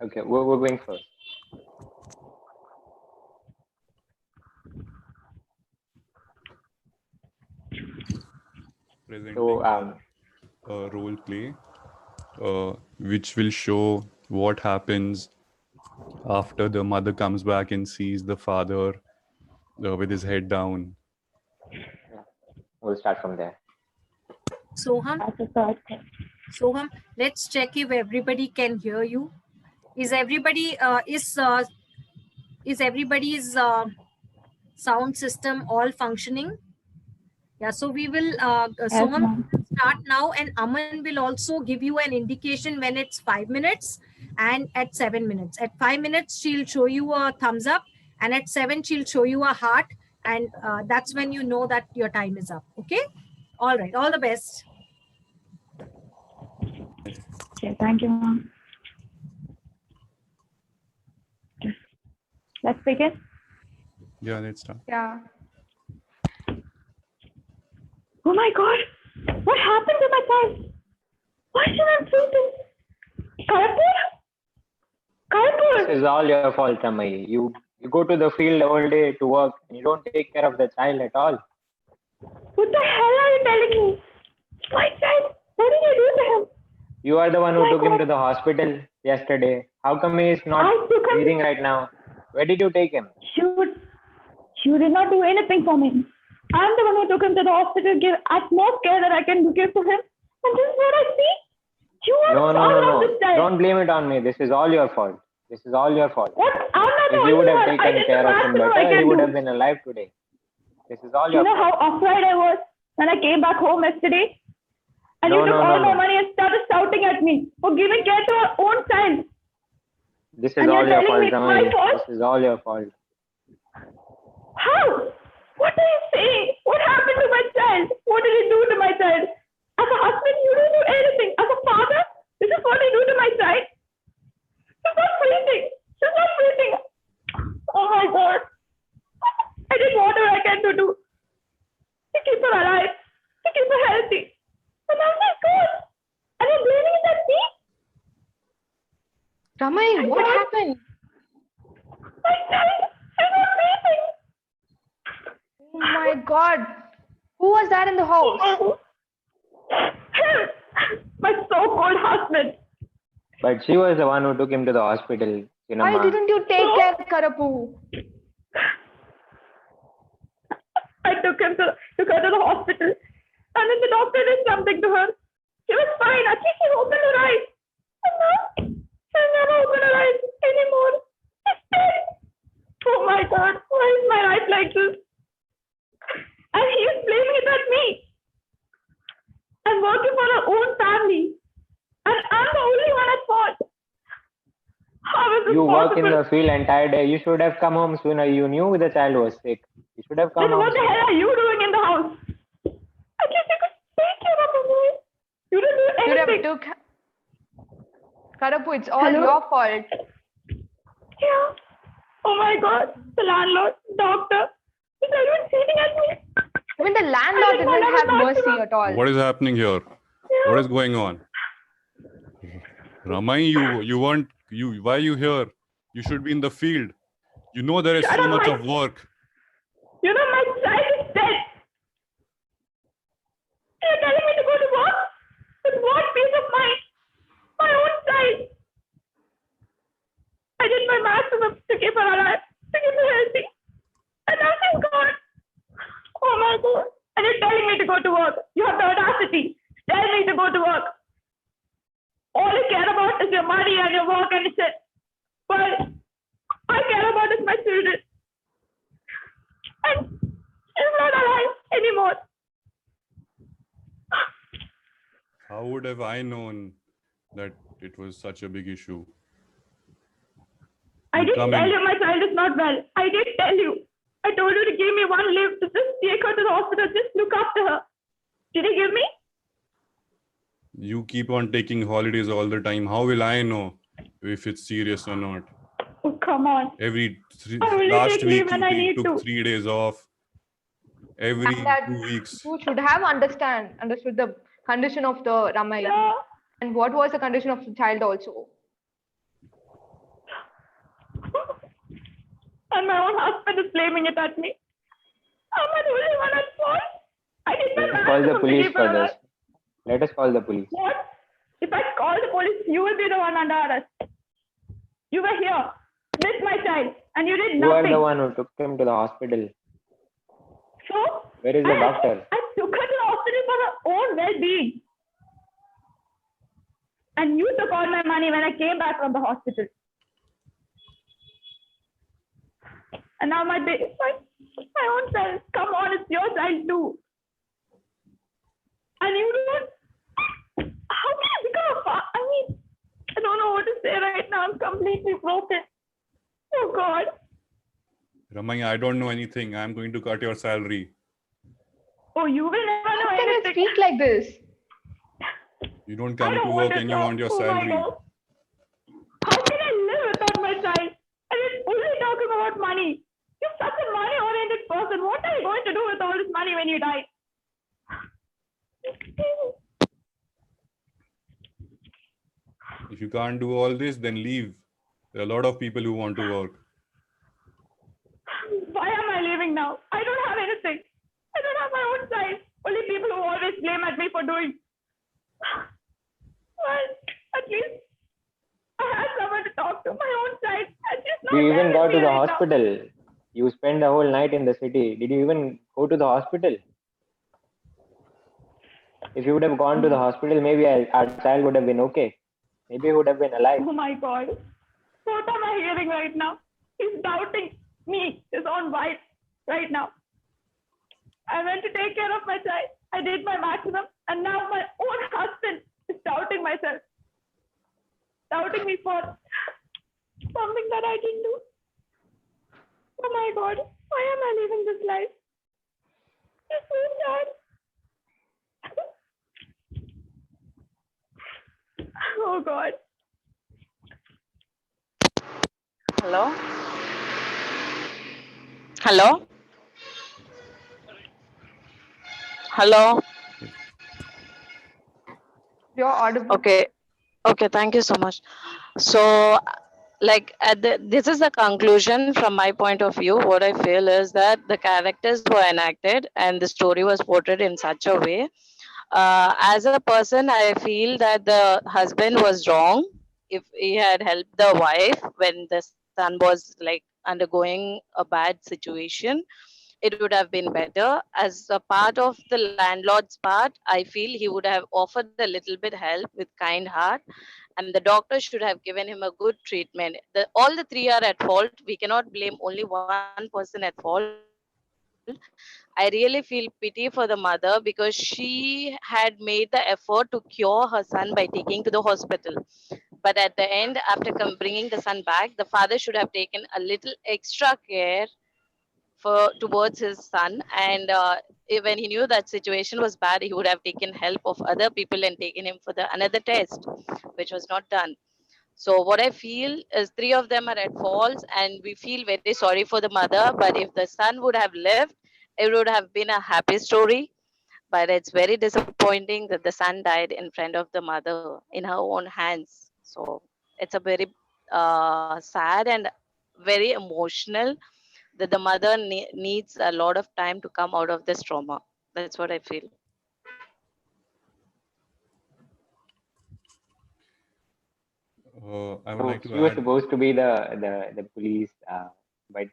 Speaker 1: Okay, we're going first.
Speaker 12: Presenting
Speaker 1: So,
Speaker 12: a role play, which will show what happens after the mother comes back and sees the father with his head down.
Speaker 1: we'll start from there.
Speaker 5: Soham, let's check if everybody can hear you. Is everybody is everybody's sound system all functioning? Yeah, so we will Soham start now, and Aman will also give you an indication when it's 5 minutes and at 7 minutes. At 5 minutes, she'll show you a thumbs up, and at 7, she'll show you a heart, and that's when you know that your time is up. Okay? All right. All the best.
Speaker 4: Okay, thank you, Mom. Let's begin.
Speaker 12: Yeah, let's start.
Speaker 9: Yeah.
Speaker 4: Oh my God! What happened to my child? Why should I sleeping? Karpur?
Speaker 1: This is all your fault, Ramai. You go to the field all day to work and you don't take care of the child at all.
Speaker 4: What the hell are you telling me? My child? What did you do to him?
Speaker 1: You are the one who took him to the hospital yesterday. How come he is not breathing right now? Where did you take him?
Speaker 4: You did not do anything for me. I'm the one who took him to the hospital, give utmost care that I can give to him. And this is what I see. You are
Speaker 1: No. Don't blame it on me. This is all your fault. This is all your fault.
Speaker 4: What? I'm not
Speaker 1: if you would have taken care of him better, he would have been alive today. This is all your fault.
Speaker 4: You know how afraid I was when I came back home yesterday? And you took all my money and started shouting at me for giving care to our own child.
Speaker 1: This is all your fault, Ramai. This is all your fault.
Speaker 4: How? What are you saying? What happened to my child? What did you do to my child? As a husband, you didn't do anything. As a father, this is what you do to my child. She's not breathing. She's not breathing. Oh my God. I did whatever I can to do to keep her alive, to keep her healthy. And now she's gone. And you're blaming it at me?
Speaker 8: Ramai, what happened?
Speaker 4: My child, she's not breathing.
Speaker 9: Oh my God. Who was that in the house?
Speaker 4: My so-called husband.
Speaker 1: But she was the one who took him to the hospital.
Speaker 9: Why didn't you take care, Karapu?
Speaker 4: I took her to the hospital. And then the doctor did something to her. She was fine. At least she opened her eyes. And now, she'll never open her eyes anymore. She's dead. Oh my God. Why is my life like this? And he is blaming it at me. I'm working for our own family. And I'm the only one at fault.
Speaker 13: How is this
Speaker 1: You work in
Speaker 13: possible?
Speaker 1: the field entire day. You should have come home sooner. You knew the child was sick. You should have come
Speaker 13: Then
Speaker 1: home
Speaker 13: what the hell
Speaker 1: sooner.
Speaker 13: are you doing in the house? At least you could take care of me. You didn't do
Speaker 9: Should have
Speaker 13: anything.
Speaker 9: took. Karapu, it's all
Speaker 13: Hello?
Speaker 9: your fault.
Speaker 13: Yeah. Oh my God. The landlord, doctor, is everyone cheating at me?
Speaker 9: Even the landlord didn't have mercy at all.
Speaker 12: What is happening here? What is going on? Ramai, you weren't, why are you here? You should be in the field. You know there is
Speaker 13: Shut
Speaker 12: so
Speaker 13: up,
Speaker 12: much
Speaker 13: Mike.
Speaker 12: of work.
Speaker 13: You know my child is dead. You're telling me to go to work? With what peace of mind? My own child. I did my maximum to keep her alive, to keep her healthy. And now she's gone. Oh my God. And you're telling me to go to work. You have the audacity. Tell me to go to work. All you care about is your money and your work and shit. Well, I care about is my children. And she's not alive anymore.
Speaker 12: How would have I known that it was such a big issue?
Speaker 13: I
Speaker 12: You
Speaker 13: didn't
Speaker 12: come
Speaker 13: tell
Speaker 12: in.
Speaker 13: you my child is not well. I did tell you. I told you to give me one leave to just take her to the hospital, just look after her. Did you give me?
Speaker 12: You keep on taking holidays all the time. How will I know if it's serious or not?
Speaker 13: Oh, come on. I only
Speaker 12: Last
Speaker 13: take leave
Speaker 12: week
Speaker 13: when I
Speaker 12: you
Speaker 13: need
Speaker 12: took
Speaker 13: to.
Speaker 12: 3 days off. Every
Speaker 9: And that
Speaker 12: 2 weeks.
Speaker 9: you should have understood the condition of the Ramai.
Speaker 13: Yeah.
Speaker 9: And what was the condition of the child also.
Speaker 13: And my own husband is blaming it at me. Am I the only one at fault? I did my
Speaker 1: Let us call the
Speaker 13: maximum to
Speaker 1: police
Speaker 13: keep her
Speaker 1: for this.
Speaker 13: alive.
Speaker 1: Let us call the police.
Speaker 13: What? If I call the police, you will be the one under arrest. You were here with my child and you did
Speaker 1: You are
Speaker 13: nothing.
Speaker 1: the one who took him to the hospital.
Speaker 13: So?
Speaker 1: Where is the doctor?
Speaker 13: I took her to the hospital for her own well-being. And you took all my money when I came back from the hospital. And now my own child. Come on, it's your child too. And you don't. How can you become a father? I mean, I don't know what to say right now. I'm completely broken. Oh God.
Speaker 12: Ramai, I don't know anything. I'm going to cut your salary.
Speaker 13: Oh, you will never know
Speaker 9: How can you
Speaker 13: anything.
Speaker 9: speak like this?
Speaker 12: You don't
Speaker 13: I
Speaker 12: come
Speaker 13: don't
Speaker 12: to
Speaker 13: want
Speaker 12: work
Speaker 13: a
Speaker 12: and you
Speaker 13: job.
Speaker 12: want your
Speaker 13: Oh my
Speaker 12: salary.
Speaker 13: God. How can I live without my child? And it's only talking about money. You're such a money-oriented person. What are you going to do with all this money when you die?
Speaker 12: If you can't do all this, then leave. There are a lot of people who want to work.
Speaker 13: Why am I leaving now? I don't have anything. I don't have my own child. Only people who always blame at me for doing. Well, at least I have someone to talk to. My own child. And she's not
Speaker 1: You
Speaker 13: there
Speaker 1: even
Speaker 13: with
Speaker 1: got
Speaker 13: me
Speaker 1: to the
Speaker 13: right now.
Speaker 1: hospital. You spent the whole night in the city. Did you even go to the hospital? If you would have gone to the hospital, maybe our child would have been okay. Maybe he would have been alive.
Speaker 13: Oh my God. What am I hearing right now? He's doubting me, his own wife, right now. I went to take care of my child. I did my maximum. And now my own husband is doubting myself. Doubting me for something that I didn't do. Oh my God. Why am I living this life? It's so sad. Oh God.
Speaker 11: Hello? Hello? Hello?
Speaker 9: You're audible.
Speaker 11: Okay. Okay, thank you so much. So, like, this is the conclusion from my point of view. What I feel is that the characters were enacted and the story was portrayed in such a way. As a person, I feel that the husband was wrong. If he had helped the wife when the son was like undergoing a bad situation, it would have been better. As a part of the landlord's part, I feel he would have offered a little bit help with kind heart, and the doctor should have given him a good treatment. All the three are at fault. We cannot blame only one person at fault. I really feel pity for the mother because she had made the effort to cure her son by taking to the hospital. But at the end, after bringing the son back, the father should have taken a little extra care towards his son, and when he knew that situation was bad, he would have taken help of other people and taken him for the another test, which was not done. So what I feel is three of them are at fault, and we feel very sorry for the mother. But if the son would have lived, it would have been a happy story. But it's very disappointing that the son died in front of the mother in her own hands. So it's a very sad and very emotional that the mother needs a lot of time to come out of this trauma. That's what I feel.
Speaker 12: I would like
Speaker 1: She
Speaker 12: to
Speaker 1: was
Speaker 12: add.
Speaker 1: supposed to be the police, but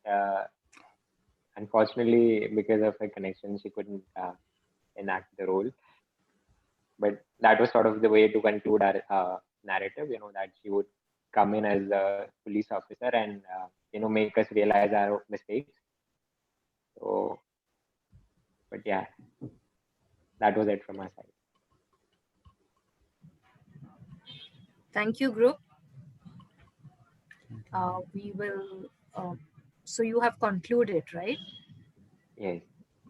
Speaker 1: unfortunately, because of her connection, she couldn't enact the role. But that was sort of the way to conclude our narrative. That she would come in as a police officer and make us realize our mistakes. So, but yeah, that was it from my side.
Speaker 5: Thank you, group. We will. So you have concluded, right?
Speaker 1: Yes.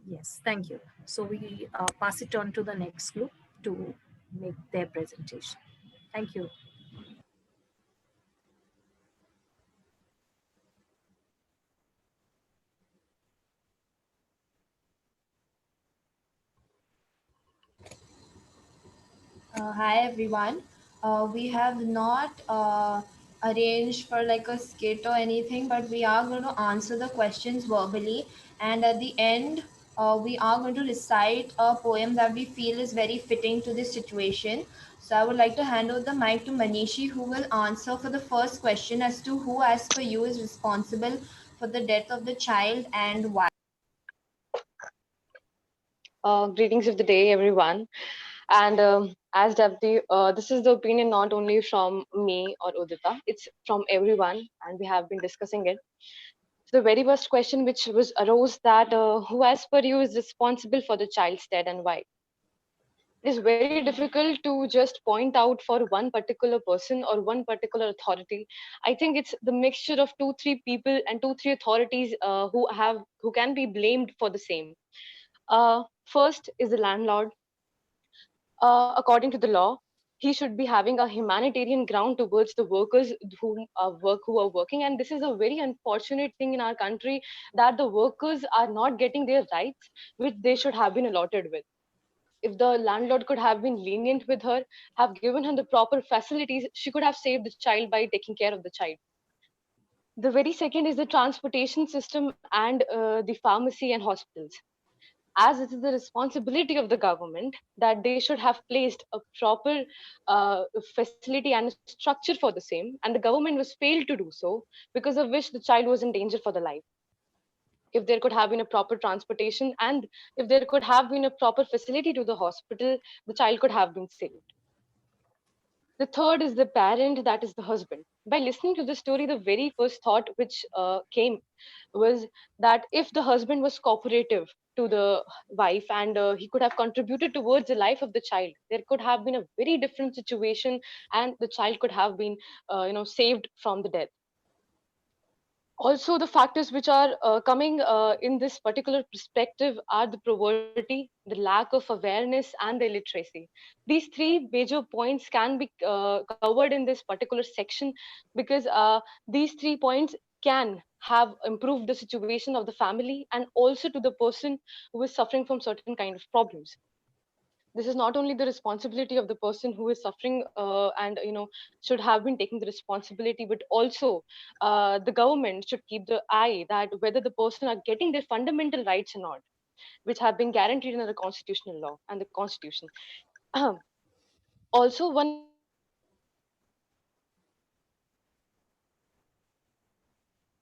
Speaker 5: Yes. Thank you. So we pass it on to the next group to make their presentation. Thank you.
Speaker 10: Hi everyone. We have not arranged for like a skit or anything, but we are going to answer the questions verbally, and at the end, we are going to recite a poem that we feel is very fitting to this situation. So I would like to hand over the mic to Manishi, who will answer for the first question as to who, as per you, is responsible for the death of the child and why.
Speaker 8: Greetings of the day, everyone. And as Deputy, this is the opinion not only from me or Udita, it's from everyone, and we have been discussing it. So the very first question which was arose that who as per you is responsible for the child's death and why? It is very difficult to just point out for one particular person or one particular authority. I think it's the mixture of 2-3 people and 2-3 authorities who can be blamed for the same. First is the landlord. According to the law, he should be having a humanitarian ground towards the workers who are working, and this is a very unfortunate thing in our country that the workers are not getting their rights which they should have been allotted with. If the landlord could have been lenient with her, have given her the proper facilities, she could have saved the child by taking care of the child. The very second is the transportation system and the pharmacy and hospitals. As it is the responsibility of the government that they should have placed a proper facility and structure for the same, and the government was failed to do so, because of which the child was in danger for the life. If there could have been a proper transportation and if there could have been a proper facility to the hospital, the child could have been saved. The third is the parent, that is the husband. By listening to the story, the very first thought which came was that if the husband was cooperative to the wife and he could have contributed towards the life of the child, there could have been a very different situation and the child could have been saved from the death. Also, the factors which are coming in this particular perspective are the poverty, the lack of awareness, and the illiteracy. These three major points can be covered in this particular section because these 3 points can have improved the situation of the family and also to the person who is suffering from certain kind of problems. This is not only the responsibility of the person who is suffering and should have been taking the responsibility, but also the government should keep the eye that whether the person are getting their fundamental rights or not, which have been guaranteed in the constitutional law and the constitution. Also, one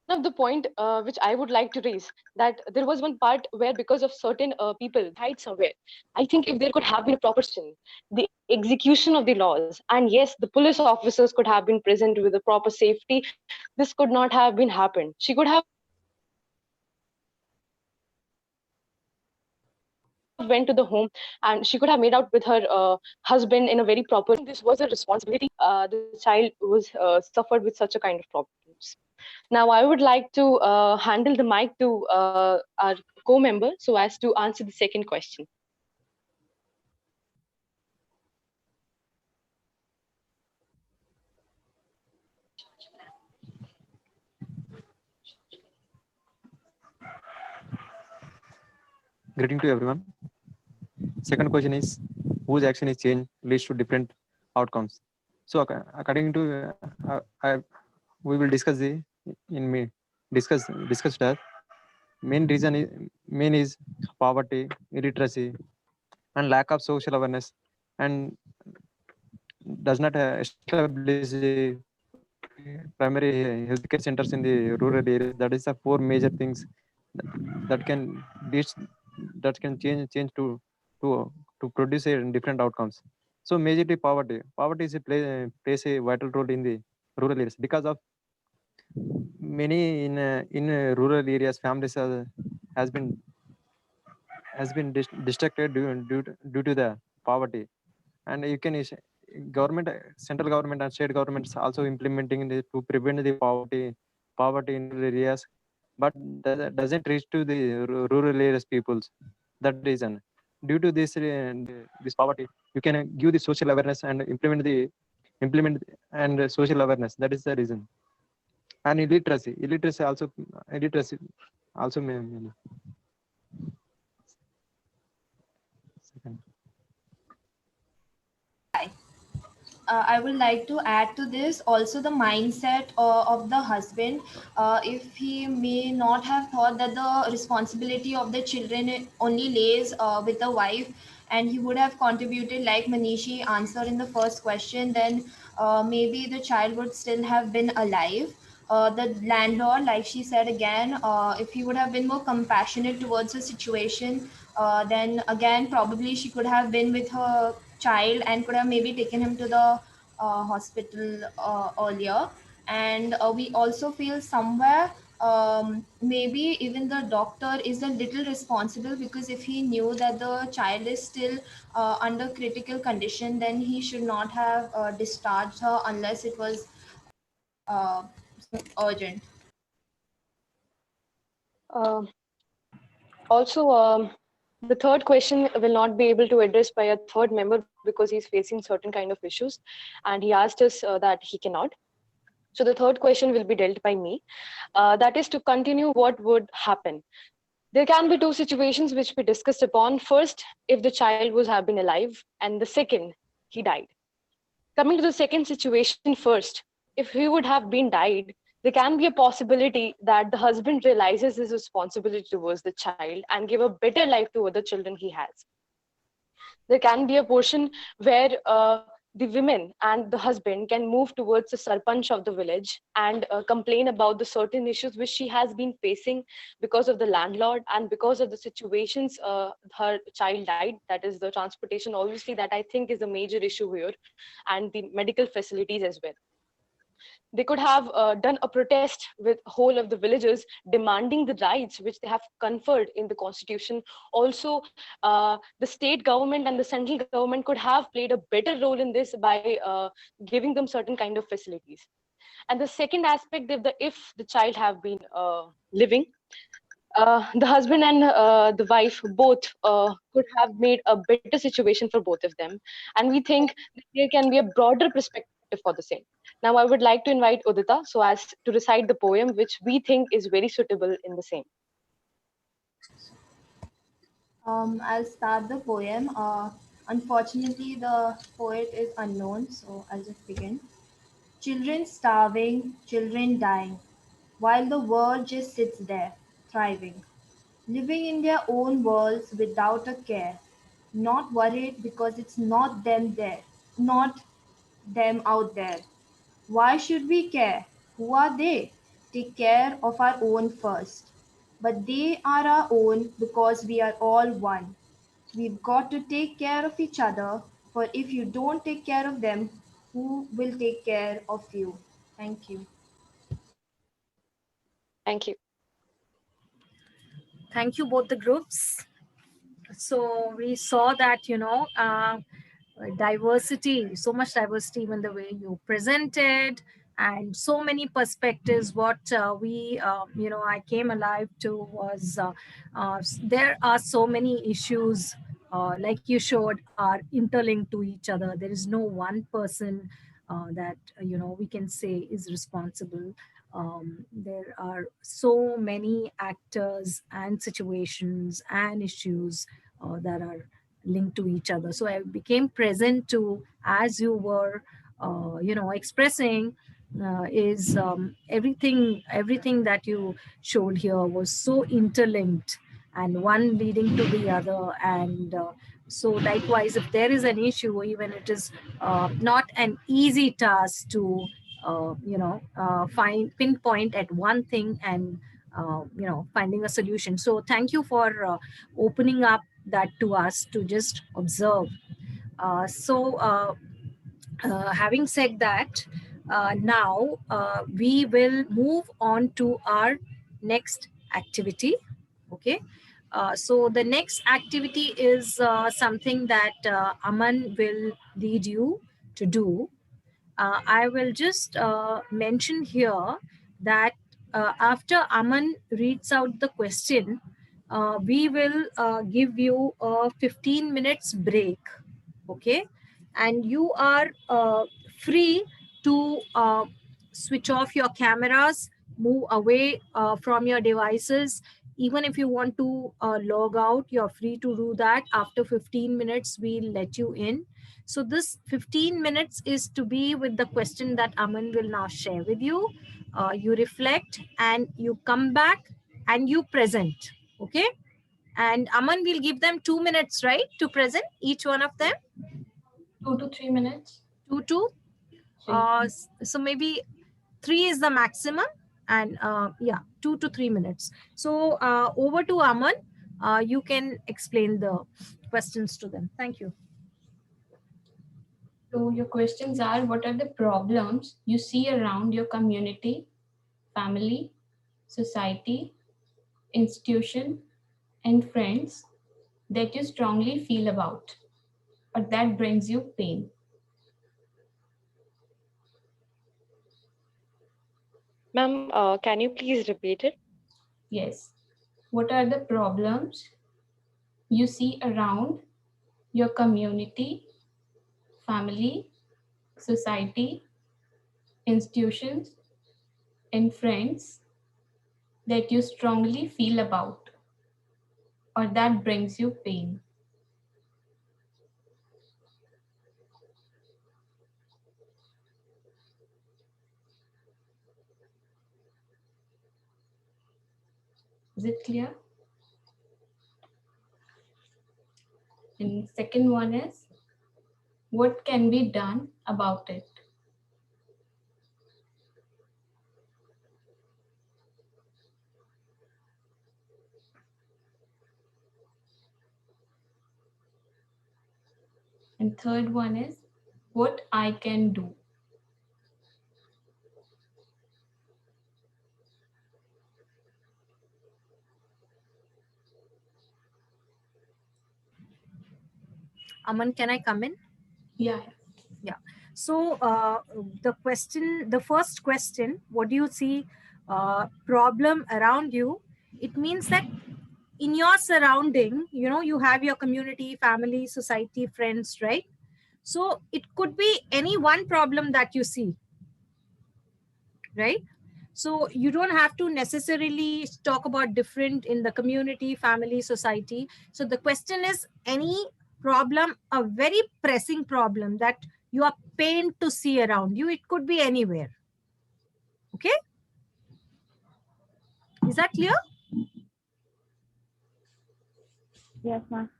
Speaker 8: of the point which I would like to raise, that there was one part where because of certain people hide somewhere. I think if there could have been a proper the execution of the laws, and yes, the police officers could have been present with the proper safety, this could not have been happened. She could have went to the home and she could have made out with her husband in a very proper. This was a responsibility. The child was suffered with such a kind of problems. Now, I would like to handle the mic to our co-member so as to answer the second question.
Speaker 6: Greeting to everyone. Second question is, whose action is change leads to different outcomes. So according to we will discuss discuss that main is poverty, illiteracy, and lack of social awareness, and does not establish the primary healthcare centers in the rural areas. That is the four major things that can change to produce different outcomes. So majorly poverty. Poverty is plays a vital role in the rural areas because of many in rural areas families has been distracted due to the poverty, and you can government, central government and state governments also implementing to prevent the poverty in rural areas, but doesn't reach to the rural areas peoples. That reason, due to this poverty, you can give the social awareness and implement and social awareness. That is the reason. And illiteracy also may. Second.
Speaker 10: I would like to add to this also the mindset of the husband. If he may not have thought that the responsibility of the children only lays with the wife, and he would have contributed like Manishi answered in the first question, then maybe the child would still have been alive. The landlord, like she said again, if he would have been more compassionate towards the situation, then again probably she could have been with her child and could have maybe taken him to the hospital earlier. And we also feel somewhere maybe even the doctor is a little responsible, because if he knew that the child is still under critical condition, then he should not have discharged her unless it was urgent.
Speaker 8: Also, the third question will not be able to address by a third member because he's facing certain kind of issues, and he asked us that he cannot. So the third question will be dealt by me. That is to continue what would happen. There can be two situations which we discussed upon. First, if the child was have been alive, and the second, he died. Coming to the second situation first, if he would have been died, there can be a possibility that the husband realizes his responsibility towards the child and give a better life to other children he has. There can be a portion where the women and the husband can move towards the sarpanch of the village and complain about the certain issues which she has been facing because of the landlord and because of the situations her child died. That is the transportation, obviously, that I think is a major issue here, and the medical facilities as well. They could have done a protest with whole of the villagers demanding the rights which they have conferred in the constitution. Also, the state government and the central government could have played a better role in this by giving them certain kind of facilities. And the second aspect, if the child have been living, the husband and the wife both could have made a better situation for both of them. And we think there can be a broader perspective for the same. Now, I would like to invite Udita so as to recite the poem, which we think is very suitable in the same.
Speaker 10: I'll start the poem. Unfortunately, the poet is unknown, so I'll just begin. Children starving, children dying, while the world just sits there, thriving, living in their own worlds without a care, not worried because it's not them there, not them out there. Why should we care? Who are they? Take care of our own first. But they are our own because we are all one. We've got to take care of each other, for if you don't take care of them, who will take care of you? Thank you.
Speaker 8: Thank you.
Speaker 5: Thank you, both the groups. so we saw that, diversity, so much diversity in the way you presented, and so many perspectives. What I came alive to was there are so many issues, like you showed, are interlinked to each other. There is no one person that we can say is responsible. There are so many actors and situations and issues that are linked to each other. So I became present to, as you were expressing, is everything that you showed here was so interlinked, and one leading to the other. And so likewise, if there is an issue, even it is not an easy task to find pinpoint at one thing and finding a solution. So thank you for opening up that to us to just observe. Having said that, now we will move on to our next activity. Okay. So the next activity is something that Aman will lead you to do. I will just mention here that after Aman reads out the question, we will give you a 15 minutes break. Okay. And you are free to switch off your cameras, move away from your devices. Even if you want to log out, you're free to do that. After 15 minutes, we'll let you in. So this 15 minutes is to be with the question that Aman will now share with you. You reflect and you come back and you present. Okay. And Aman will give them 2 minutes, right, to present each one of them.
Speaker 2: 2 to 3 minutes.
Speaker 5: 2 to so maybe 3 is the maximum, and 2 to 3 minutes. So over to Aman. You can explain the questions to them. Thank you.
Speaker 2: So your questions are, what are the problems you see around your community, family, society, institution, and friends that you strongly feel about, or that brings you pain?
Speaker 8: Ma'am, can you please repeat it?
Speaker 2: Yes. What are the problems you see around your community, family, society, institutions, and friends that you strongly feel about, or that brings you pain? Is it clear? And second one is, what can be done about it? And third one is, what I can do.
Speaker 5: Aman, can I come in?
Speaker 2: Yeah.
Speaker 5: Yeah. So the first question, what do you see problem around you? It means that in your surrounding, you have your community, family, society, friends, right? So it could be any one problem that you see, right? So you don't have to necessarily talk about different in the community, family, society. So the question is, any problem, a very pressing problem that you are pained to see around you. It could be anywhere. Okay. Is that clear?
Speaker 4: Yes, ma'am.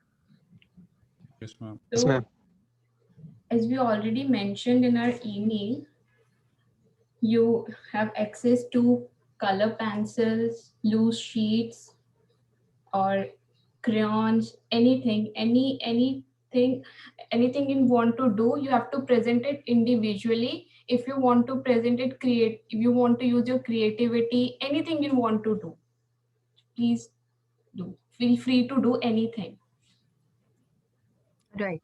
Speaker 12: Yes, ma'am.
Speaker 6: Yes, ma'am.
Speaker 2: As we already mentioned in our email, you have access to color pencils, loose sheets, or crayons, anything you want to do. You have to present it individually. If you want to present it, if you want to use your creativity, anything you want to do, please do. Feel free to do anything.
Speaker 5: Right.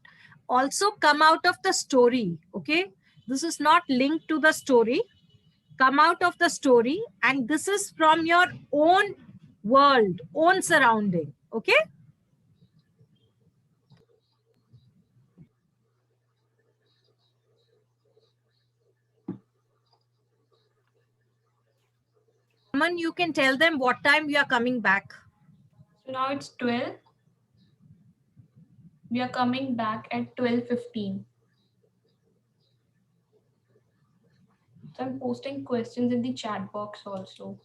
Speaker 5: Also come out of the story. Okay. This is not linked to the story. Come out of the story, and this is from your own world, own surrounding. Okay. Aman, you can tell them what time you are coming back.
Speaker 2: So now it's 12. We are coming back at 12:15. So I'm posting questions in the chat box also.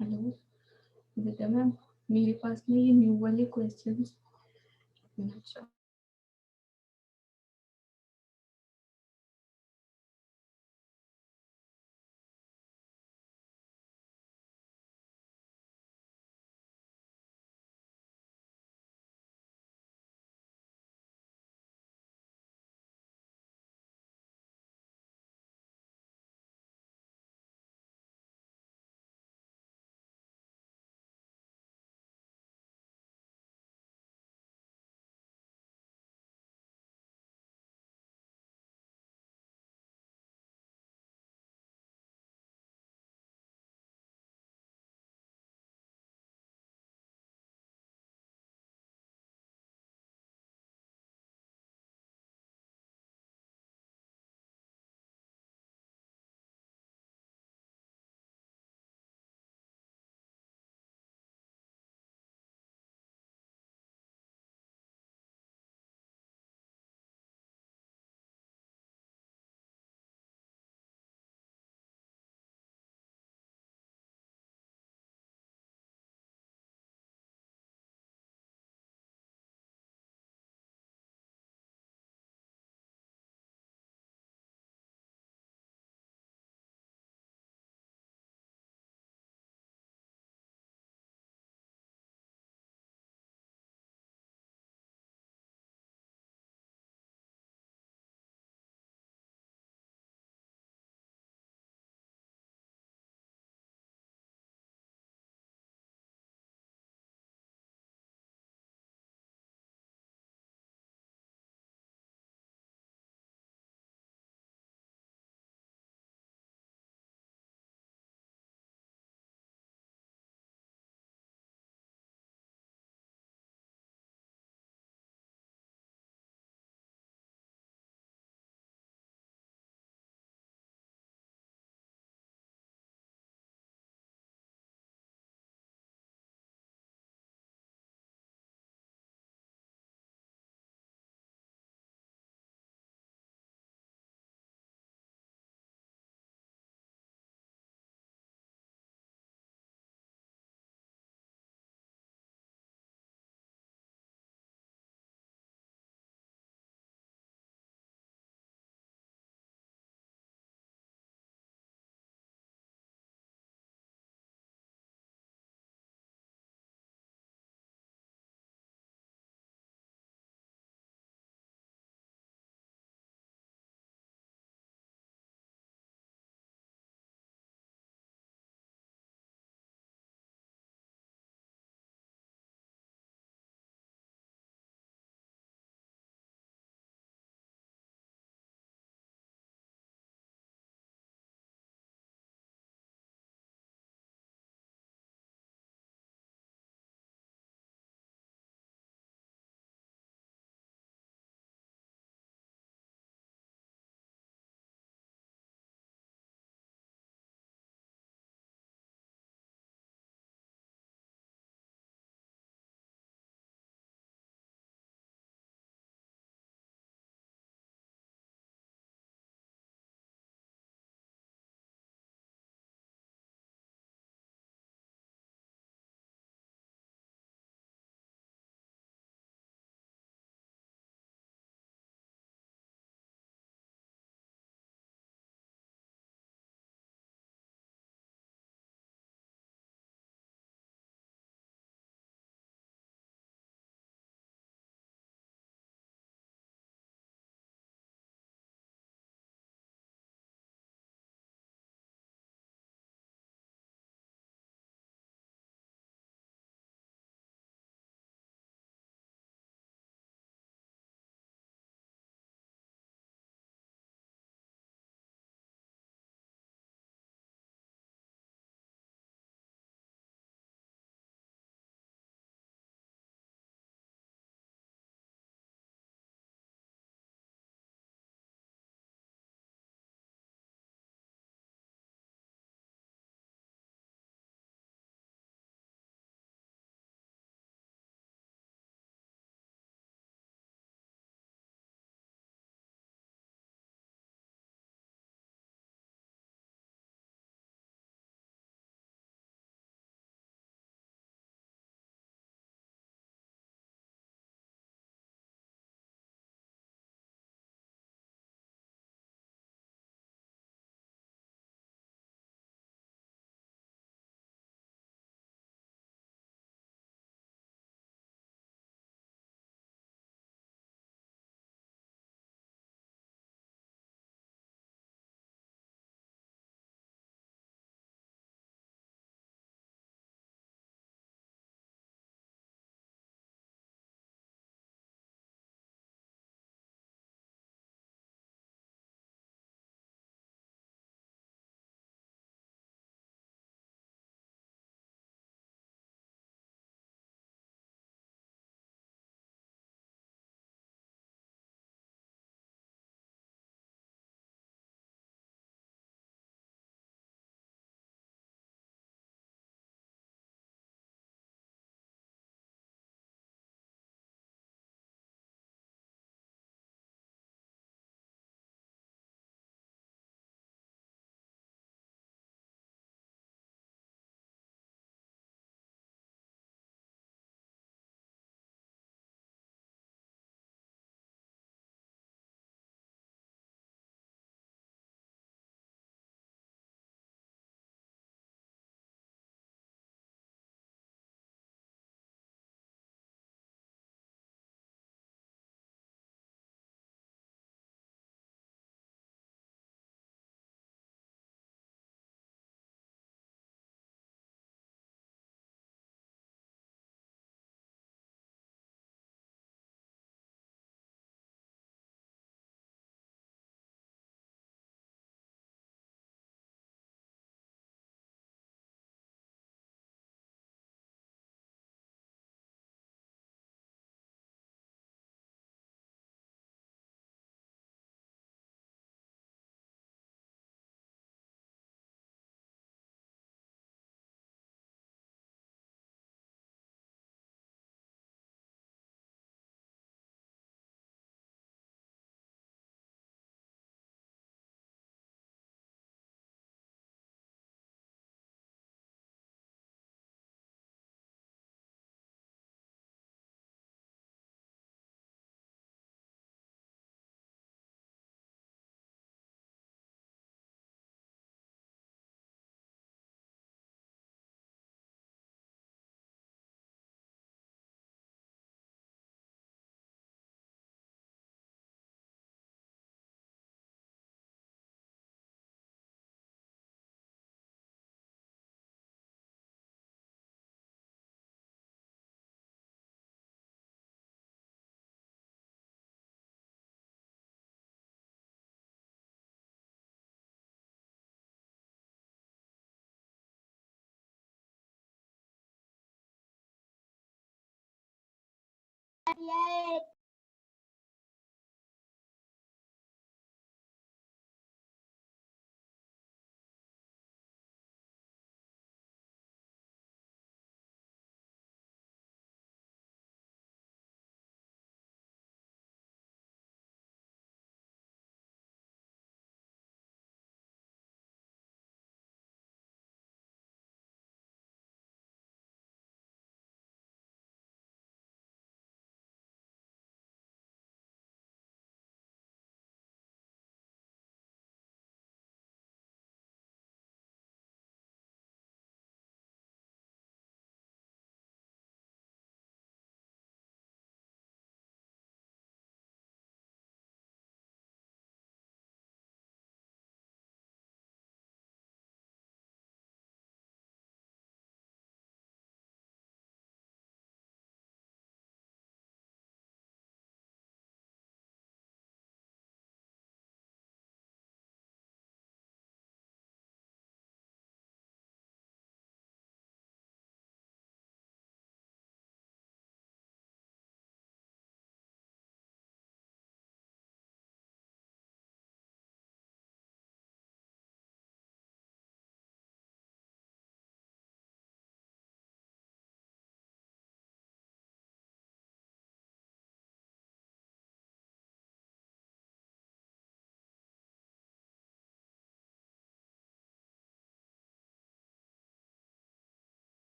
Speaker 2: Hello Vidya ma'am, मेरे पास में ये new वाले questions अच्छा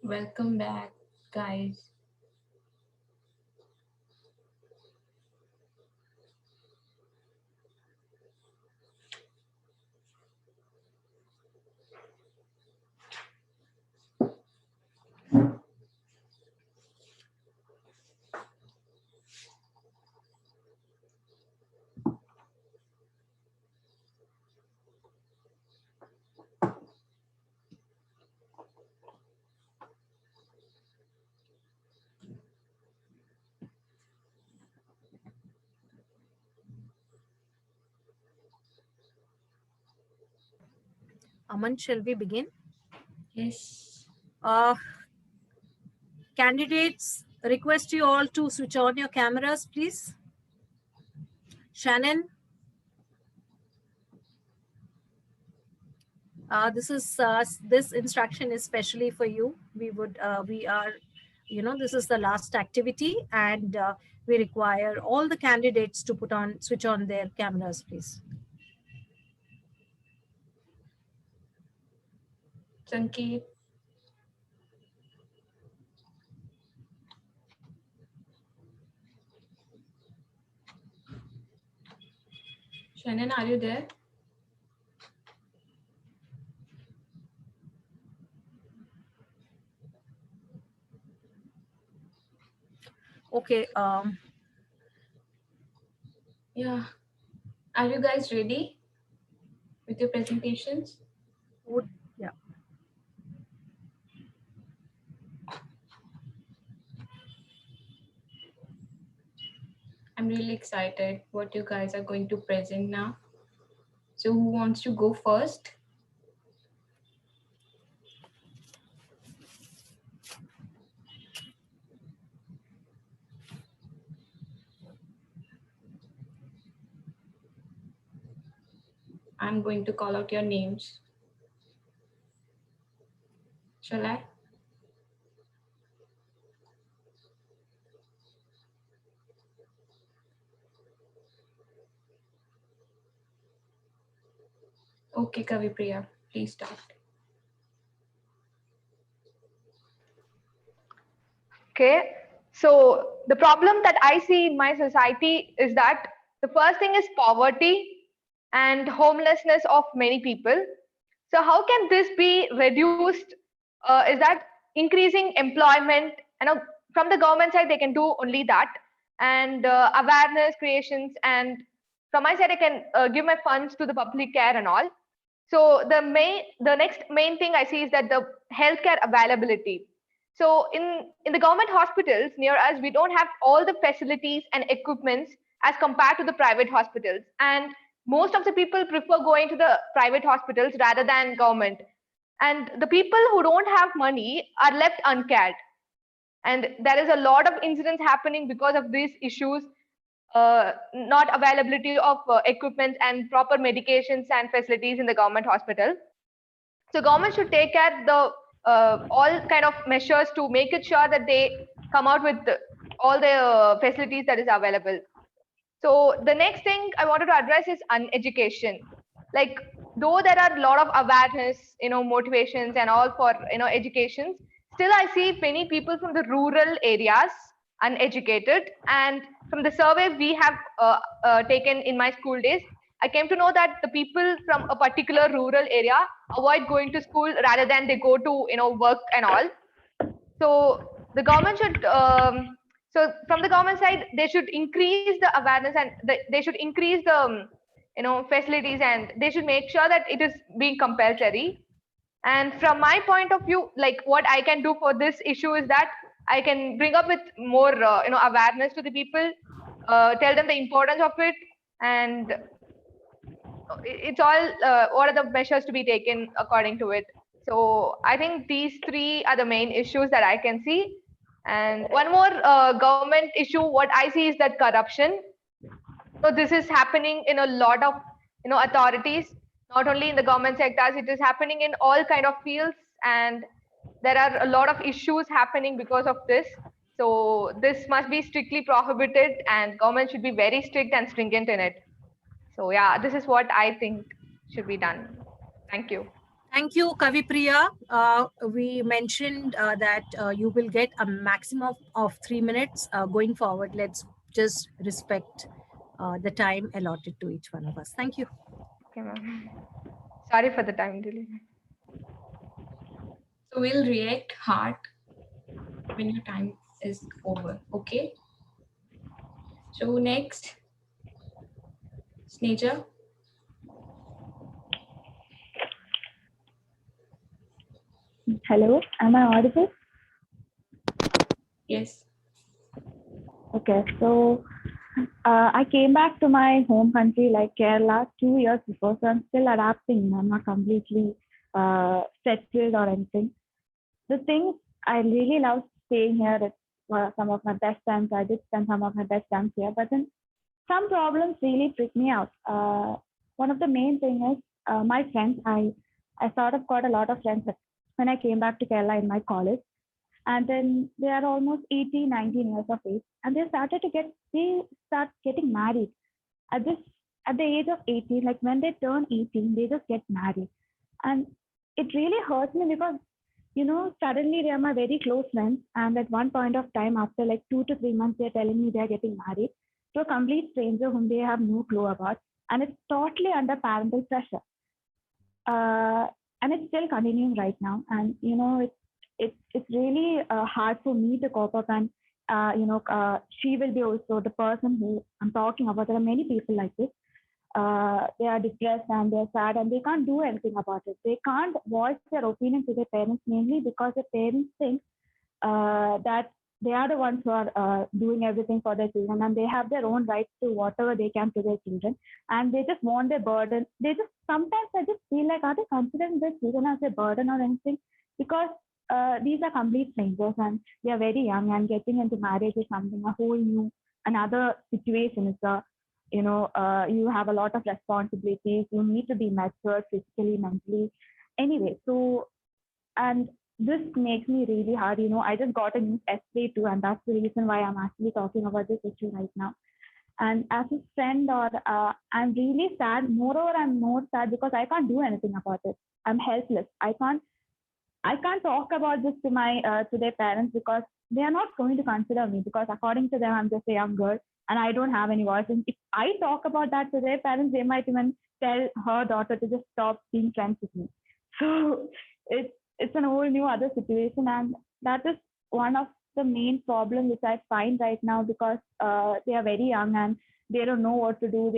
Speaker 2: Welcome back, guys.
Speaker 5: Aman, shall we begin?
Speaker 2: Yes.
Speaker 5: Candidates, request you all to switch on your cameras, please. Shannon. This instruction is specially for you. This is the last activity, and we require all the candidates to switch on their cameras, please.
Speaker 2: Sankeet. Shannon, are you there?
Speaker 5: Okay.
Speaker 2: Yeah. Are you guys ready with your presentations?
Speaker 5: Yeah.
Speaker 2: I'm really excited what you guys are going to present now. So who wants to go first? I'm going to call out your names. Shall I? Okay, Kavipriya, please start.
Speaker 9: Okay, so the problem that I see in my society is that the first thing is poverty and homelessness of many people. So how can this be reduced? Is that increasing employment? From the government side, they can do only that, and awareness creations. And from my side, I can give my funds to the public care and all. So the next main thing I see is that the healthcare availability. So in the government hospitals near us, we don't have all the facilities and equipments as compared to the private hospitals. And most of the people prefer going to the private hospitals rather than government. And the people who don't have money are left uncared. And there is a lot of incidents happening because of these issues, not availability of equipment and proper medications and facilities in the government hospital. So government should take care the all kind of measures to make it sure that they come out with all the facilities that is available. So the next thing I wanted to address is uneducation. Like, though there are a lot of awareness, motivations and all for education, still I see many people from the rural areas uneducated. And from the survey we have taken in my school days, I came to know that the people from a particular rural area avoid going to school rather than they go to work and all. So the government should so from the government side, they should increase the awareness, and they should increase the facilities, and they should make sure that it is being compulsory. And from my point of view, like what I can do for this issue is that I can bring up with more awareness to the people, tell them the importance of it, and it's all what are the measures to be taken according to it. So I think these three are the main issues that I can see. And one more government issue, what I see is that corruption. So this is happening in a lot of authorities, not only in the government sectors. It is happening in all kind of fields, and there are a lot of issues happening because of this. So this must be strictly prohibited, and government should be very strict and stringent in it. So yeah, this is what I think should be done. Thank you.
Speaker 5: Thank you, Kavipriya. We mentioned that you will get a maximum of 3 minutes. Going forward, let's just respect the time allotted to each one of us. Thank you.
Speaker 9: Okay, ma'am. Sorry for the time delay.
Speaker 2: So we'll react hard when your time is over. Okay. So next, Sneja.
Speaker 4: Hello, am I audible?
Speaker 2: Yes.
Speaker 4: Okay, so I came back to my home country like Kerala 2 years before, so I'm still adapting. I'm not completely settled or anything. The thing I really love staying here. It's some of my best times. I did spend some of my best times here, but then some problems really freak me out. One of the main thing is my friends. I sort of got a lot of friends when I came back to Kerala in my college, and then they are almost 18, 19 years of age, and they start getting married at the age of 18. Like when they turn 18, they just get married, and it really hurts me because suddenly they are my very close friends, and at one point of time, after like 2 to 3 months, they're telling me they're getting married to a complete stranger whom they have no clue about, and it's totally under parental pressure. And it's still continuing right now, and it's really hard for me to cope up, and she will be also the person who I'm talking about. There are many people like this. They are depressed and they're sad and they can't do anything about it. They can't voice their opinion to their parents, mainly because the parents think that they are the ones who are doing everything for their children, and they have their own rights to whatever they can to their children, and they just want their burden. Sometimes I just feel like, are they considering their children as a burden or anything? Because these are complete strangers and they are very young, and getting into marriage is something a whole new another situation. It's you have a lot of responsibilities. You need to be mature physically, mentally. Anyway, so and this makes me really hard. I just got a new essay too, and that's the reason why I'm actually talking about this issue right now. And as a friend, I'm really sad. Moreover, I'm more sad because I can't do anything about it. I'm helpless. I can't talk about this to their parents because they are not going to consider me, because according to them, I'm just a young girl and I don't have any voice. And if I talk about that to their parents, they might even tell her daughter to just stop being friends with me. So it's an whole new other situation, and that is one of the main problems which I find right now, because they are very young and they don't know what to do.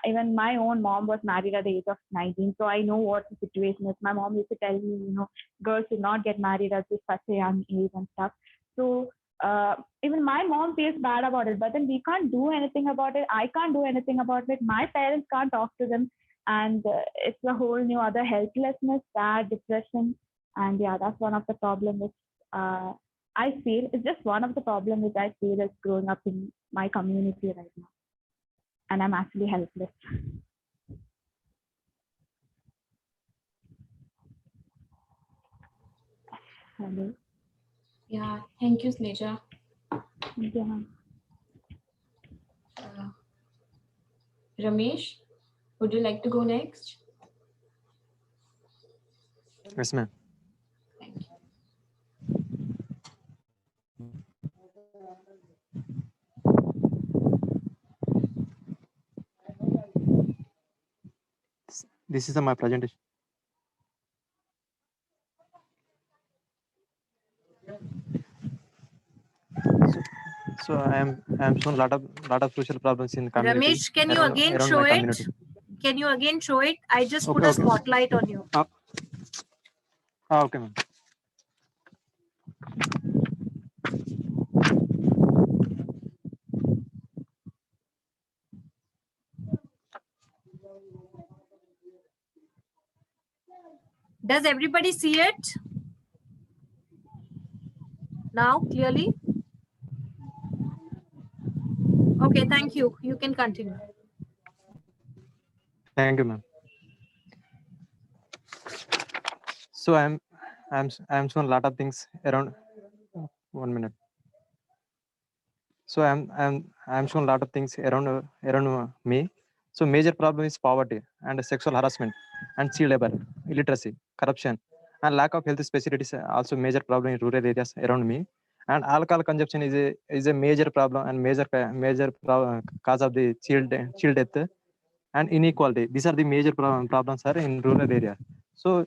Speaker 4: Even my own mom was married at the age of 19, so I know what the situation is. My mom used to tell me, girls should not get married at such a young age and stuff. So even my mom feels bad about it, but then we can't do anything about it. I can't do anything about it. My parents can't talk to them, and it's a whole new other helplessness, sad, depression, and yeah, that's one of the problems which I feel. It's just one of the problems which I feel is growing up in my community right now, and I'm actually helpless. Hello.
Speaker 2: Yeah, thank you, Sneja.
Speaker 4: Yeah.
Speaker 2: Ramesh, would you like to go next?
Speaker 6: Yes, ma'am.
Speaker 2: Thank you.
Speaker 6: This is my presentation. So I am showing lot of social problems in community.
Speaker 5: Ramesh, can you again show it? Community. Can you again show it? I just put a spotlight on you.
Speaker 6: Okay, ma'am.
Speaker 5: Does everybody see it now clearly? Okay, thank you. You can continue.
Speaker 6: Thank you, ma'am. So I'm shown a lot of things around. 1 minute. So I'm shown a lot of things around me. So major problem is poverty and sexual harassment and child labor, illiteracy, corruption, and lack of health facilities are also major problem in rural areas around me. And alcohol consumption is a major problem and major cause of the child death and inequality. These are the major problems are in rural area. So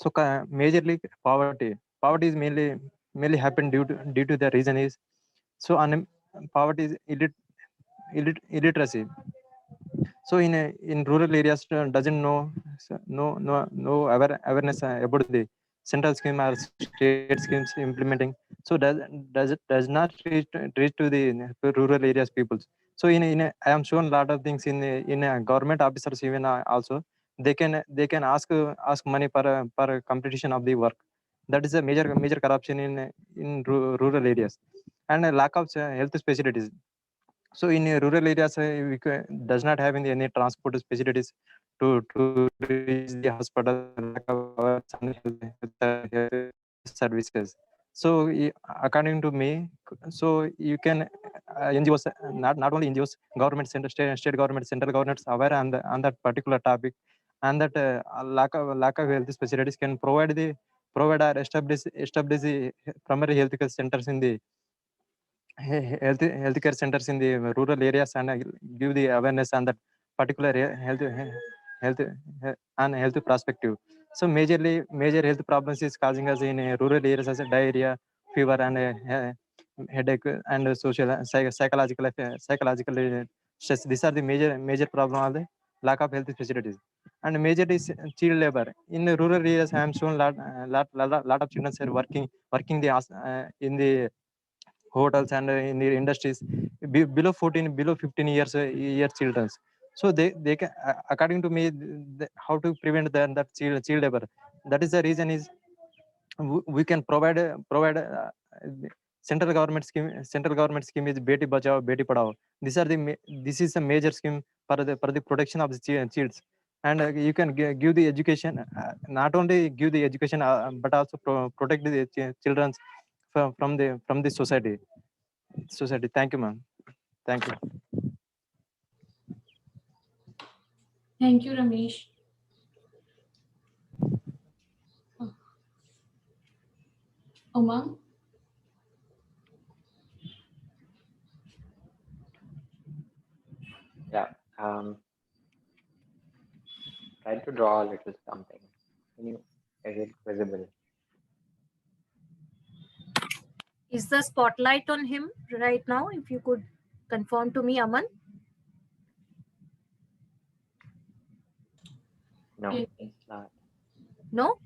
Speaker 6: majorly poverty. Poverty is mainly happened due to the reason is so poverty is illiteracy. So in rural areas doesn't know no awareness about the central scheme or state schemes implementing. So does not reach to the rural areas peoples. So I am shown a lot of things in government officers even also they can ask money per completion of the work. That is a major corruption in rural areas and a lack of health facilities. So in rural areas, does not having any transport facilities to reach the hospital, lack of health services. So according to me, so you can NGOs, not only NGOs, government center, state government, central governments aware on that particular topic, and that lack of health facilities can provide or establish the primary health care centers in the healthcare centers in the rural areas and give the awareness on that particular health and health perspective. So major health problems is causing us in rural areas as a diarrhea, fever, and headache, and social psychological stress. These are the major problem of the lack of health facilities. And major is child labor in the rural areas. I am shown lot of children are working in the hotels and in the industries below 14 below 15 years children. So they can according to me how to prevent that child labor. That is the reason is we can provide central government scheme is Beti Bachao Beti Padhao. This is a major scheme for the protection of the children. And you can give the education, not only give the education but also protect the children from the society. Thank you, ma'am. Thank you.
Speaker 2: Thank you, Ramesh. Umang?
Speaker 1: Yeah. Try to draw a little something. Is it visible?
Speaker 5: Is the spotlight on him right now? If you could confirm to me, Aman.
Speaker 1: No, it's not.
Speaker 5: No?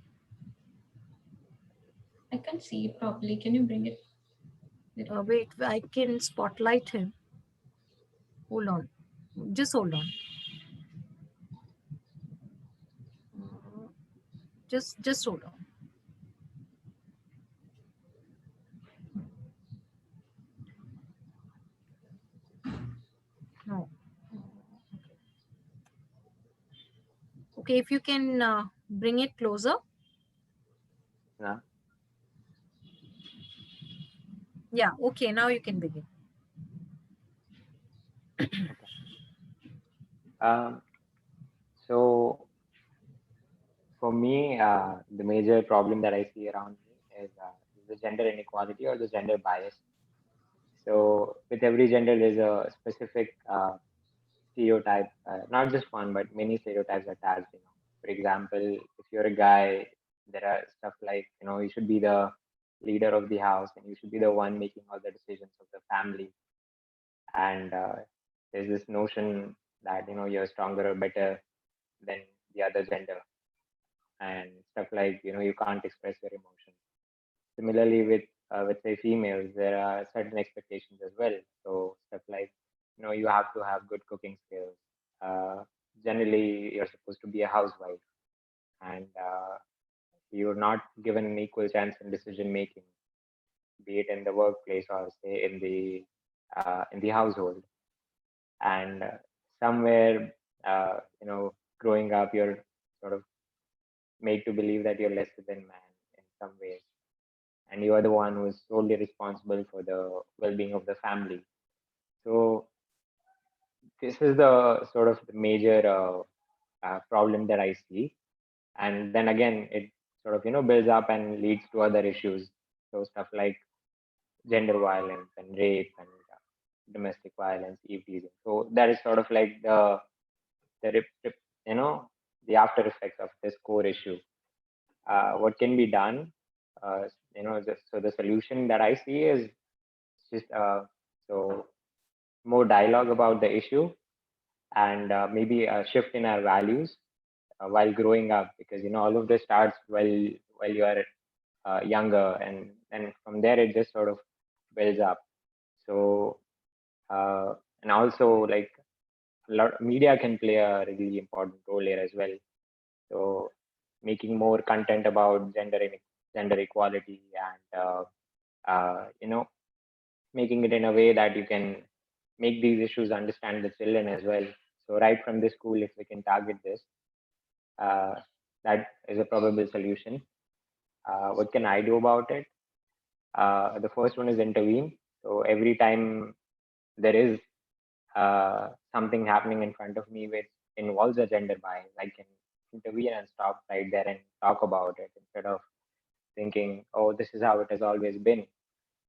Speaker 2: I can't see it properly. Can you bring it?
Speaker 5: Wait, I can spotlight him. Hold on. Just hold on. Just hold on. No. Okay, if you can bring it closer.
Speaker 1: No.
Speaker 5: Yeah, okay, now you can begin.
Speaker 1: So for me, the major problem that I see around me is the gender inequality or the gender bias. So with every gender, there's a specific stereotype, not just one, but many stereotypes attached. For example, if you're a guy, there are stuff like you should be the leader of the house and you should be the one making all the decisions of the family. And there's this notion that you're stronger or better than the other gender, and stuff like you can't express your emotions. Similarly, with say females, there are certain expectations as well. So stuff like you have to have good cooking skills. Generally, you're supposed to be a housewife, and you're not given an equal chance in decision making, be it in the workplace or say in the household. And somewhere, growing up, you're sort of made to believe that you're lesser than man in some ways, and you are the one who is solely responsible for the well-being of the family. So this is the sort of the major problem that I see. And then again, it sort of builds up and leads to other issues. So stuff like gender violence and rape and domestic violence, eve teasing. So that is sort of like the the after effects of this core issue. What can be done? So the solution that I see is just so more dialogue about the issue, and maybe a shift in our values while growing up, because all of this starts while you are younger, and from there it just sort of builds up. So and also, like, a lot media can play a really important role here as well. So making more content about gender equality, and making it in a way that you can make these issues understand the children as well. So right from the school, if we can target this, uh, that is a probable solution. What can I do about it? The first one is intervene. So every time there is something happening in front of me which involves a gender bias, I can intervene and stop right there and talk about it instead of thinking, oh, this is how it has always been.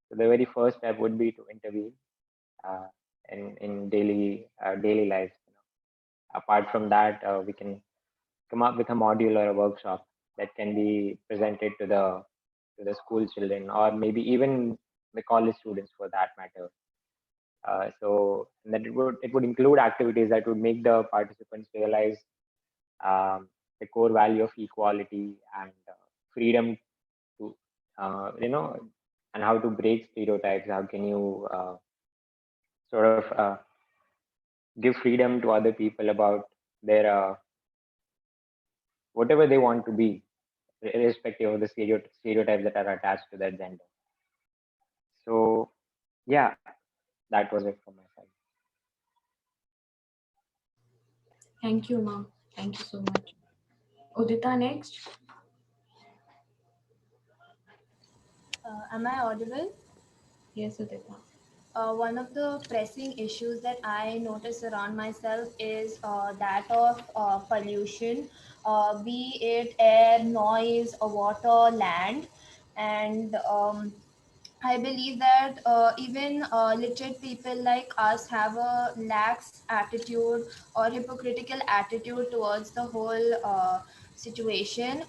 Speaker 1: So the very first step would be to intervene uh, in daily life. Apart from that, we can come up with a module or a workshop that can be presented to the school children, or maybe even the college students for that matter. So that it would include activities that would make the participants realize the core value of equality and freedom to and how to break stereotypes. How can you sort of give freedom to other people about their whatever they want to be, irrespective of the stereotypes that are attached to their gender. So yeah, that was it from my side.
Speaker 2: Thank you, ma'am. Thank you so much. Udita next.
Speaker 10: Am I audible?
Speaker 2: Yes, Udita.
Speaker 10: One of the pressing issues that I notice around myself is that of pollution, be it air, noise, or water, land. And I believe that even literate people like us have a lax attitude or hypocritical attitude towards the whole situation.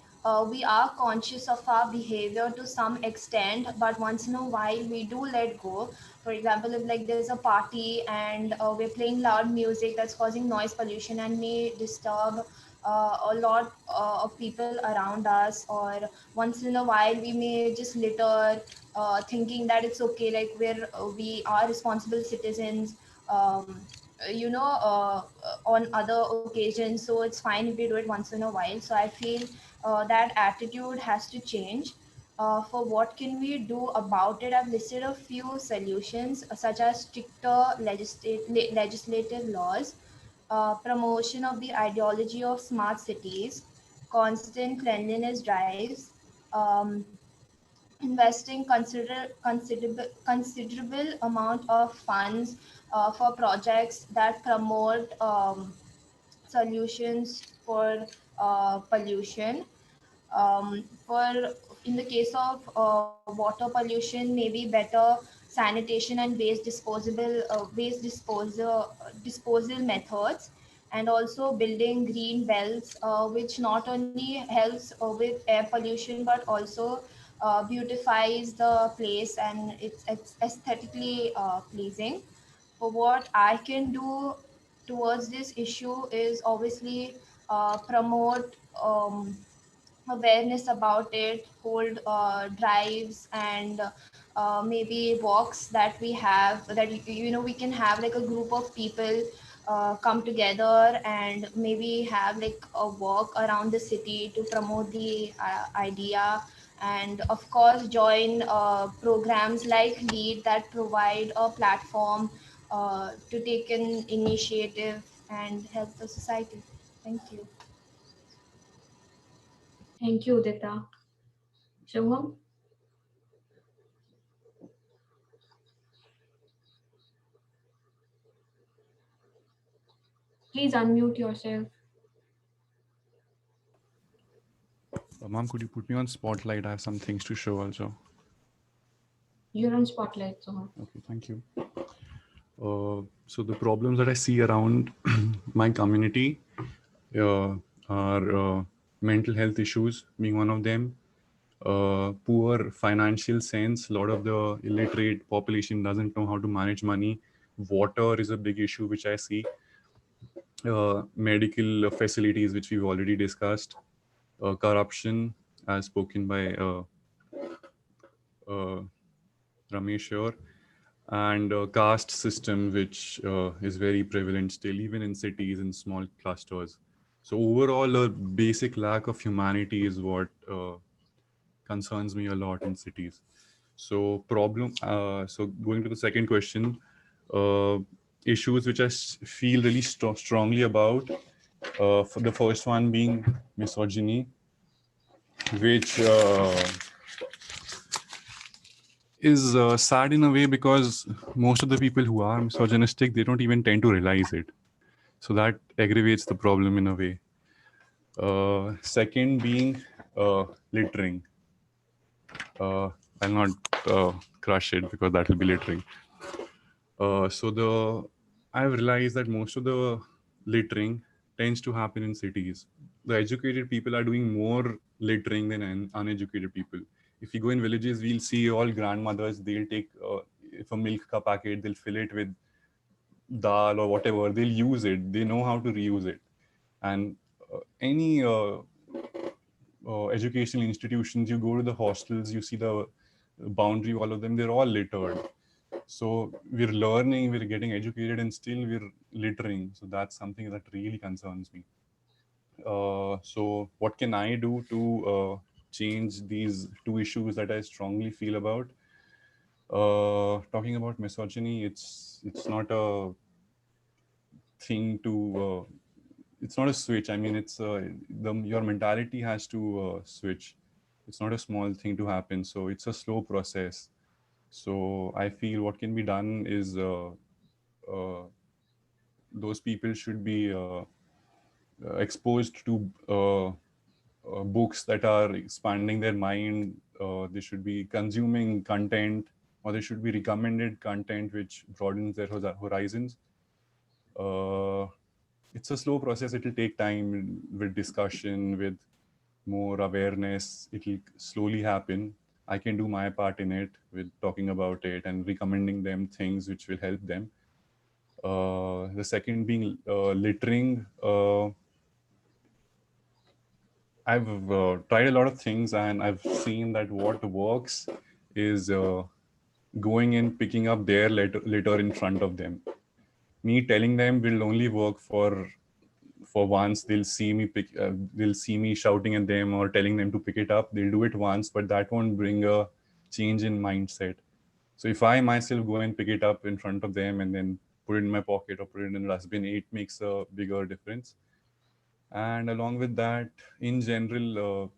Speaker 10: We are conscious of our behavior to some extent, but once in a while we do let go. For example, if like there's a party and we're playing loud music that's causing noise pollution and may disturb a lot of people around us, or once in a while we may just litter, thinking that it's okay, like we are responsible citizens, on other occasions, so it's fine if we do it once in a while. So I feel that attitude has to change. For what can we do about it, I've listed a few solutions, such as stricter legislative laws, promotion of the ideology of smart cities, constant cleanliness drives, um, investing considerable amount of funds for projects that promote solutions for pollution. For in the case of water pollution, maybe better sanitation and waste disposal methods, and also building green belts, which not only helps with air pollution but also beautifies the place and it's aesthetically pleasing. For what I can do towards this issue is obviously promote awareness about it, hold drives and maybe walks that we have, that we can have like a group of people come together and maybe have like a walk around the city to promote the idea, and of course join programs like LEAD that provide a platform to take an initiative and help the society. Thank you.
Speaker 2: Thank you, Udita. Shubham? Please unmute yourself.
Speaker 12: Mom, could you put me on spotlight? I have some things to show also.
Speaker 2: You're on spotlight, Soham.
Speaker 12: Okay, thank you. So the problems that I see around my community are mental health issues being one of them, poor financial sense. A lot of the illiterate population doesn't know how to manage money. Water is a big issue which I see. Medical facilities, which we've already discussed. Corruption, as spoken by Ramesh here, and caste system, which is very prevalent still, even in cities and small clusters. So overall, a basic lack of humanity is what concerns me a lot in cities. So so going to the second question, issues which I feel really strongly about. For the first one being misogyny, which is sad in a way because most of the people who are misogynistic, they don't even tend to realize it. So that aggravates the problem in a way. Second being littering. I'll not crush it because that will be littering. I've realized that most of the littering tends to happen in cities. The educated people are doing more littering than uneducated people. If you go in villages, we'll see all grandmothers, they'll take, if a milk ka packet, they'll fill it with dal or whatever, they'll use it. They know how to reuse it. And any educational institutions, you go to the hostels, you see the boundary, all of them, they're all littered. So we're learning, we're getting educated, and still we're littering. So that's something that really concerns me. So what can I do to change these two issues that I strongly feel about? Talking about misogyny, it's not a thing to, it's not a switch. I mean, it's your mentality has to switch. It's not a small thing to happen. So it's a slow process. So I feel what can be done is those people should be exposed to books that are expanding their mind. They should be consuming content, or they should be recommended content which broadens their horizons. It's a slow process. It will take time with discussion, with more awareness. It will slowly happen. I can do my part in it with talking about it and recommending them things which will help them. The second being littering. I've tried a lot of things, and I've seen that what works is going and picking up their litter in front of them. Me telling them will only work for once. They'll see me shouting at them or telling them to pick it up. They'll do it once, but that won't bring a change in mindset. So if I myself go and pick it up in front of them and then put it in my pocket or put it in the dustbin, it makes a bigger difference. And along with that, in general,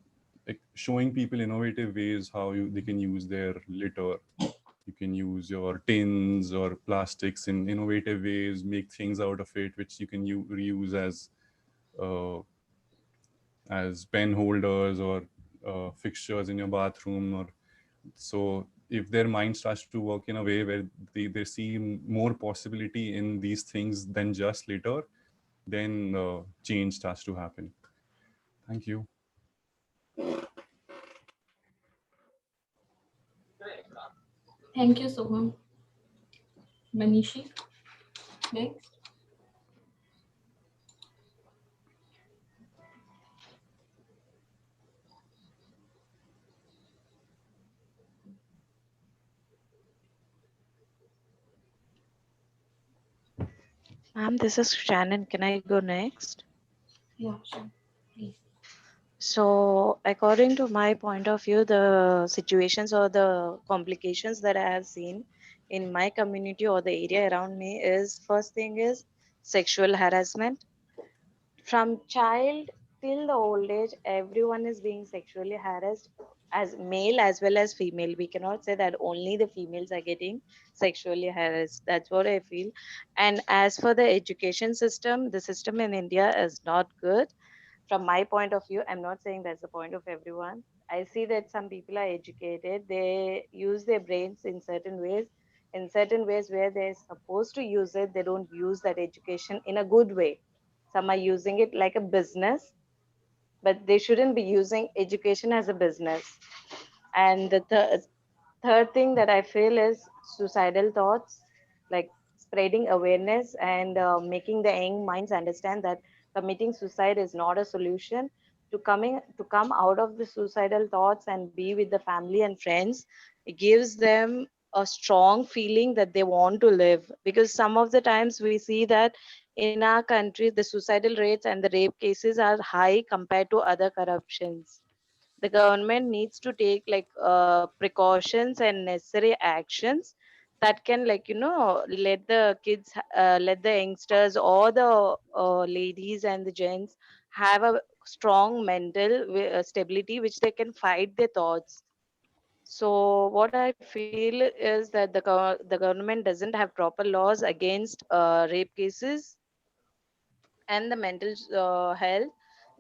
Speaker 12: like showing people innovative ways how they can use their litter. You can use your tins or plastics in innovative ways, make things out of it, which you can reuse as pen holders or fixtures in your bathroom. Or so if their mind starts to work in a way where they see more possibility in these things than just litter, then change starts to happen. Thank you.
Speaker 2: Thank you, Soham. Manishi, next.
Speaker 11: Ma'am, this is Shannon. Can I go next?
Speaker 2: Yeah, sure. Please.
Speaker 11: So, according to my point of view, the situations or the complications that I have seen in my community or the area around me is first thing is sexual harassment. From child till the old age, everyone is being sexually harassed, as male as well as female. We cannot say that only the females are getting sexually harassed. That's what I feel. And as for the education system, the system in India is not good. From my point of view, I'm not saying that's the point of everyone. I see that some people are educated, they use their brains in certain ways where they're supposed to use it, they don't use that education in a good way. Some are using it like a business, but they shouldn't be using education as a business. And the third thing that I feel is suicidal thoughts, like spreading awareness and making the young minds understand that committing suicide is not a solution. To come out of the suicidal thoughts and be with the family and friends, it gives them a strong feeling that they want to live. Because some of the times we see that in our country the suicidal rates and the rape cases are high compared to other corruptions. The government needs to take like precautions and necessary actions that can, like, let the kids, let the youngsters or the ladies and the gents have a strong mental stability which they can fight their thoughts. So what I feel is that the government doesn't have proper laws against rape cases and the mental health.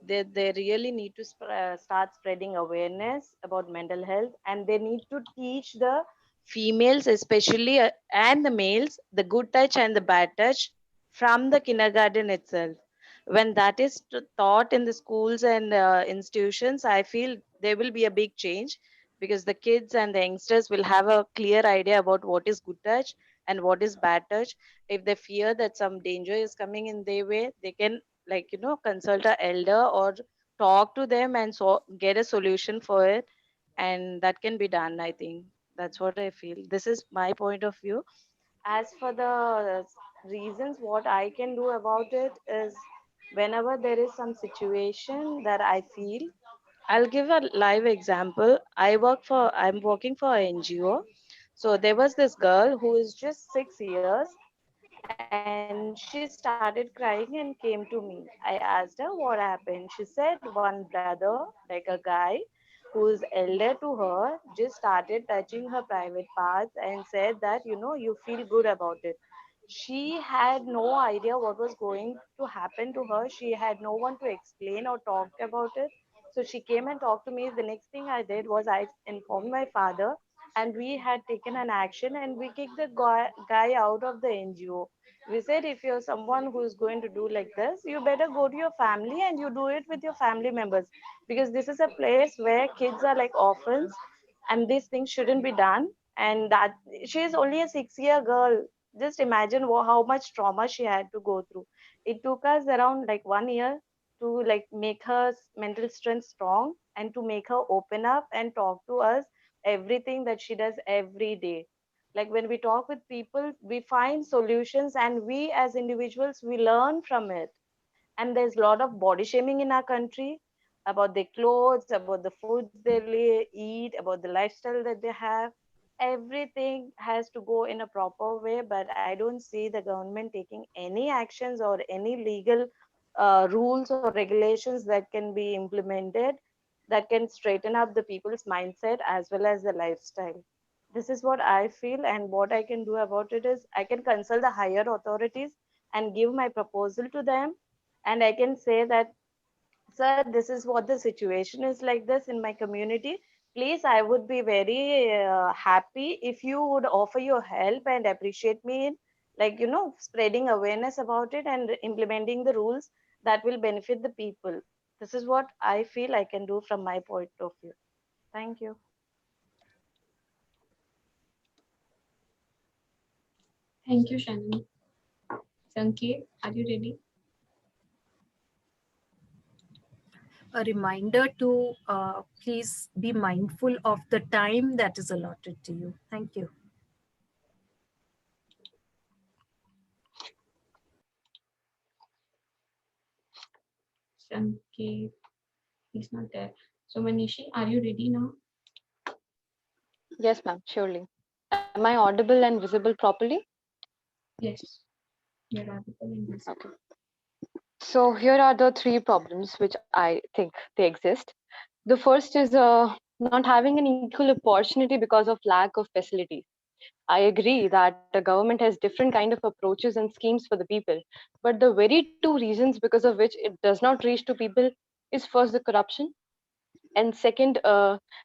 Speaker 11: They really need to start spreading awareness about mental health, and they need to teach the females especially, and the males, the good touch and the bad touch from the kindergarten itself. When that is taught in the schools and institutions, I feel there will be a big change, because the kids and the youngsters will have a clear idea about what is good touch and what is bad touch. If they fear that some danger is coming in their way, they can, like, consult a elder or talk to them and so get a solution for it, and that can be done. I think that's what I feel. This is my point of view. As for the reasons, what I can do about it is, whenever there is some situation that I feel, I'll give a live example. I'm working for an NGO. So there was this girl who is just 6 years, and she started crying and came to me. I asked her what happened. She said one brother, like a guy who is elder to her, just started touching her private parts and said that, you feel good about it. She had no idea what was going to happen to her. She had no one to explain or talk about it. So she came and talked to me. The next thing I did was I informed my father, and we had taken an action and we kicked the guy out of the NGO. We said, if you're someone who is going to do like this, you better go to your family and you do it with your family members, because this is a place where kids are like orphans and these things shouldn't be done. And that she is only a 6-year girl. Just imagine how much trauma she had to go through. It took us around like 1 year to like make her mental strength strong and to make her open up and talk to us everything that she does every day. Like when we talk with people, we find solutions, and we as individuals, we learn from it. And there's a lot of body shaming in our country about their clothes, about the foods they eat, about the lifestyle that they have. Everything has to go in a proper way, but I don't see the government taking any actions or any legal rules or regulations that can be implemented that can straighten up the people's mindset as well as the lifestyle. This is what I feel, and what I can do about it is I can consult the higher authorities and give my proposal to them, and I can say that, sir, this is what the situation is like this in my community. Please, I would be very happy if you would offer your help and appreciate me in, like, spreading awareness about it and implementing the rules that will benefit the people. This is what I feel I can do from my point of view. Thank you.
Speaker 2: Thank you, Shannon. Sanket, are you ready?
Speaker 5: A reminder to please be mindful of the time that is allotted to you. Thank you.
Speaker 2: Sanket, he's not there. So Manishi, are you ready now?
Speaker 8: Yes, ma'am, surely. Am I audible and visible properly?
Speaker 2: Yes, you're audible and visible.
Speaker 8: Okay. So here are the three problems which I think they exist. The first is not having an equal opportunity because of lack of facilities. I agree that the government has different kind of approaches and schemes for the people, but the very two reasons because of which it does not reach to people is first the corruption, and second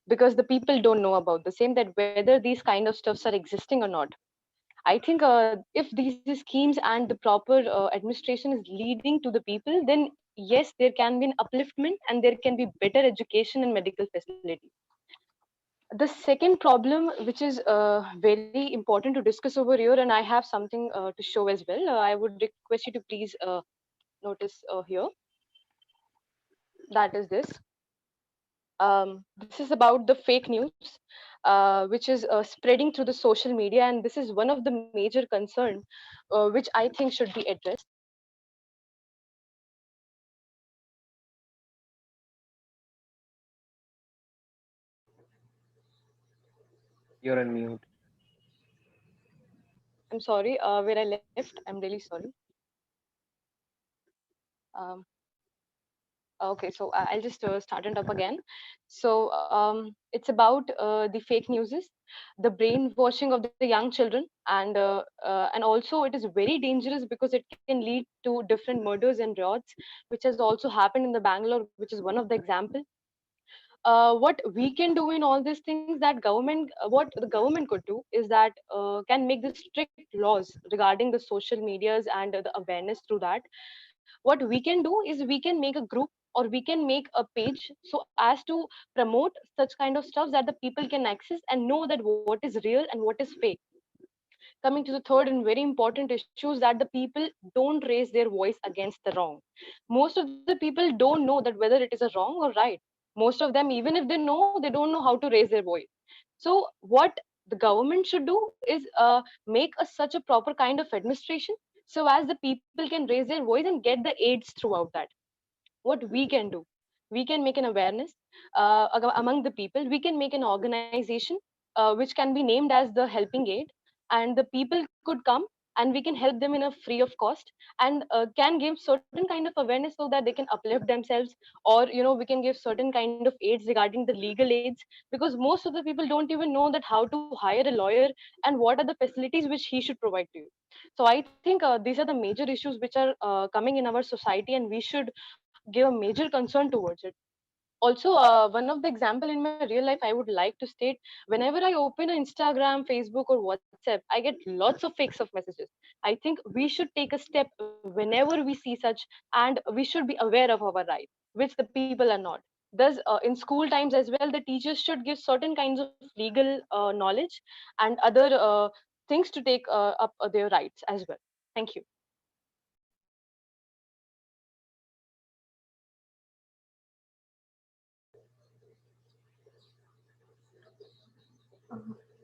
Speaker 8: because the people don't know about the same, that whether these kind of stuffs are existing or not. I think if these schemes and the proper administration is leading to the people, then yes, there can be an upliftment and there can be better education and medical facility. The second problem, which is very important to discuss over here, and I have something to show as well. I would request you to please notice here. That is this. This is about the fake news, which is spreading through the social media, and this is one of the major concern, which I think should be addressed.
Speaker 1: You're on mute.
Speaker 8: I'm sorry, where I left. I'm really sorry. Um, okay, so I'll just start it up again. So it's about the fake news, the brainwashing of the young children, and also it is very dangerous because it can lead to different murders and riots, which has also happened in the Bangalore, which is one of the example. What we can do in all these things, that government what the government could do is that can make the strict laws regarding the social medias and the awareness through that. What we can do is we can make a group or we can make a page so as to promote such kind of stuff that the people can access and know that what is real and what is fake. Coming to the third and very important issue is that the people don't raise their voice against the wrong. Most of the people don't know that whether it is a wrong or right. Most of them, even if they know, they don't know how to raise their voice. So what the government should do is make such a proper kind of administration so as the people can raise their voice and get the aids throughout that. What we can do, we can make an awareness among the people. We can make an organization which can be named as the helping aid, and the people could come and we can help them in a free of cost, and can give certain kind of awareness so that they can uplift themselves, or we can give certain kind of aids regarding the legal aids, because most of the people don't even know that how to hire a lawyer and what are the facilities which he should provide to you. So I think these are the major issues which are coming in our society, and we should give a major concern towards it. Also, one of the example in my real life I would like to state, whenever I open Instagram, Facebook, or WhatsApp, I get lots of fakes of messages. I think we should take a step whenever we see such, and we should be aware of our right, which the people are not. Thus in school times as well, the teachers should give certain kinds of legal knowledge and other things to take up their rights as well. Thank you.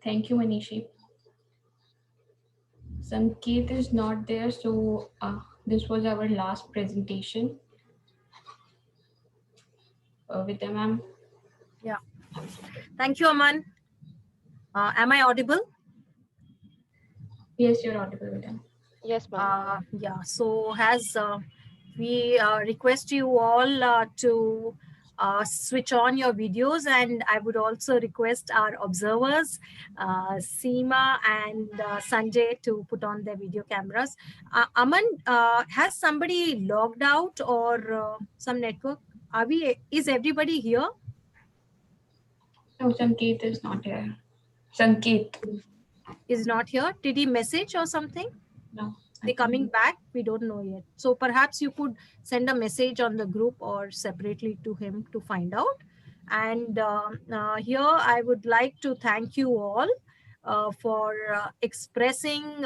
Speaker 2: Thank you, Manishi. Sanket is not there, so this was our last presentation. Vidya ma'am.
Speaker 5: Yeah. Thank you, Aman. Am I audible?
Speaker 2: Yes, you're audible, Vidya.
Speaker 8: Yes, ma'am.
Speaker 5: Yeah. So as we request you all to switch on your videos, and I would also request our observers, Seema and Sanjay, to put on their video cameras. Aman, has somebody logged out or some network? Is everybody here?
Speaker 2: No, Sanket is not here. Sanket
Speaker 5: is not here. Did he message or something?
Speaker 2: No.
Speaker 5: They coming back? We don't know yet. So perhaps you could send a message on the group or separately to him to find out. And here I would like to thank you all for expressing,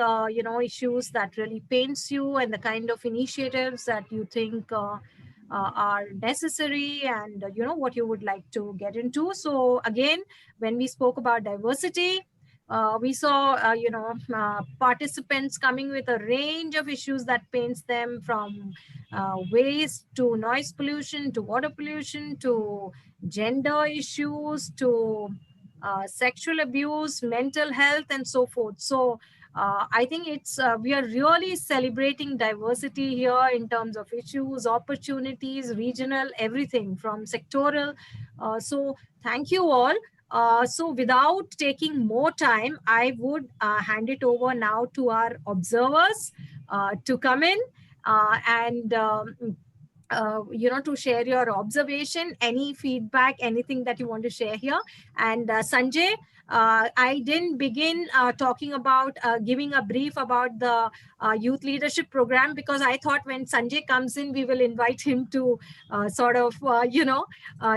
Speaker 5: issues that really pains you and the kind of initiatives that you think are necessary, and what you would like to get into. So again, when we spoke about diversity, We saw, participants coming with a range of issues that pains them, from waste to noise pollution, to water pollution, to gender issues, to sexual abuse, mental health, and so forth. So I think we are really celebrating diversity here in terms of issues, opportunities, regional, everything from sectoral. So thank you all. So without taking more time, I would hand it over now to our observers to come in and to share your observation, any feedback, anything that you want to share here. And Sanjay, I didn't begin talking about giving a brief about the youth leadership program, because I thought when Sanjay comes in, we will invite him to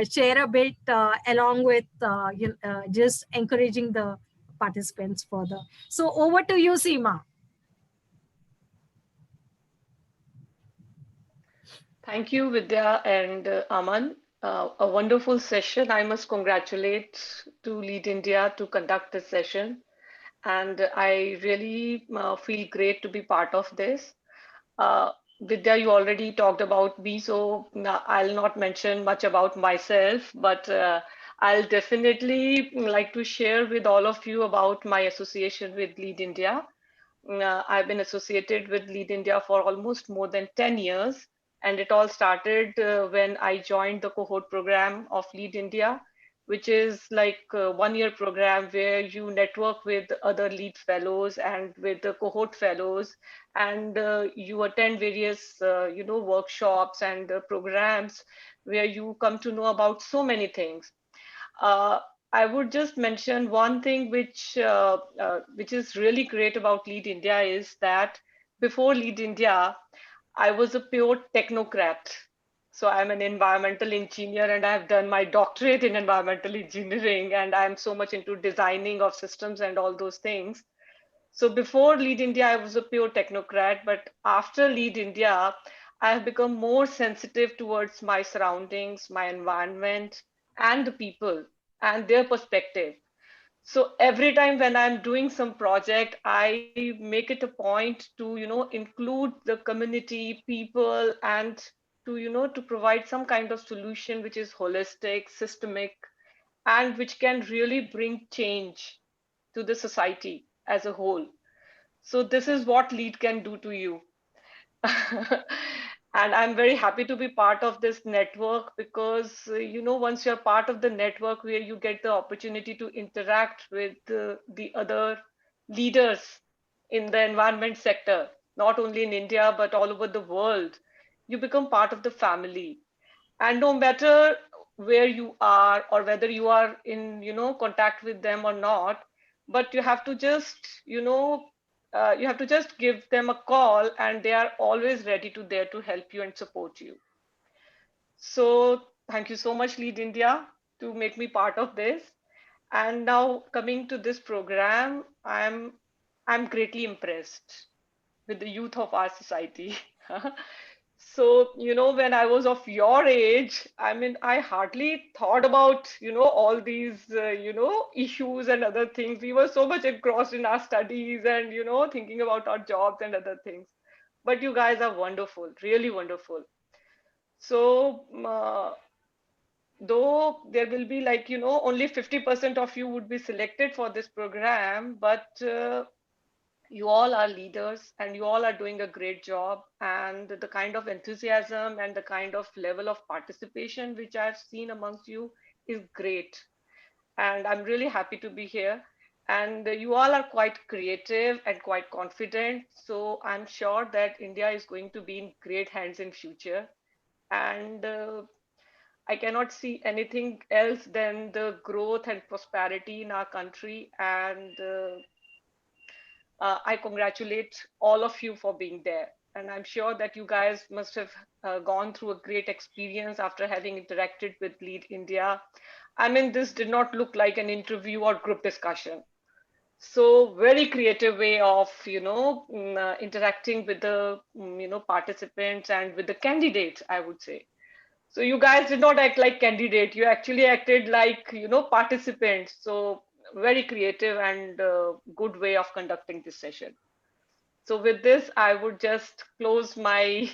Speaker 5: share a bit along with just encouraging the participants further. So over to you, Seema.
Speaker 15: Thank you, Vidya and Aman. A wonderful session. I must congratulate to Lead India to conduct this session. And I really feel great to be part of this. Vidya, you already talked about me, so I'll not mention much about myself, but I'll definitely like to share with all of you about my association with Lead India. I've been associated with Lead India for almost more than 10 years. And it all started when I joined the cohort program of Lead India, which is like a one-year program where you network with other LEAD fellows and with the cohort fellows, and you attend various, workshops and programs where you come to know about so many things. I would just mention one thing which is really great about Lead India is that before Lead India, I was a pure technocrat. So I'm an environmental engineer and I've done my doctorate in environmental engineering, and I'm so much into designing of systems and all those things. So before Lead India, I was a pure technocrat, but after Lead India, I have become more sensitive towards my surroundings, my environment, and the people and their perspective. So every time when I'm doing some project, I make it a point to, include the community, people, and to provide some kind of solution which is holistic, systemic, and which can really bring change to the society as a whole. So this is what LEAD can do to you. And I'm very happy to be part of this network because, once you're part of the network where you get the opportunity to interact with the other leaders in the environment sector, not only in India, but all over the world, you become part of the family. And no matter where you are or whether you are in, contact with them or not, but you have to just, you have to just give them a call and they are always ready to there to help you and support you. So thank you so much, Lead India, to make me part of this. And now coming to this program, I'm greatly impressed with the youth of our society. So, when I was of your age, I hardly thought about, all these, issues and other things. We were so much engrossed in our studies and, thinking about our jobs and other things. But you guys are wonderful, really wonderful. So, though there will be only 50% of you would be selected for this program, but you all are leaders and you all are doing a great job, and the kind of enthusiasm and the kind of level of participation which I've seen amongst you is great. And I'm really happy to be here. And you all are quite creative and quite confident. So I'm sure that India is going to be in great hands in future. And I cannot see anything else than the growth and prosperity in our country. And I congratulate all of you for being there. And I'm sure that you guys must have gone through a great experience after having interacted with Lead India. This did not look like an interview or group discussion. So very creative way of, interacting with the, participants and with the candidates, I would say. So you guys did not act like candidate. You actually acted like, participants. So very creative and good way of conducting this session. So with this, I would just close my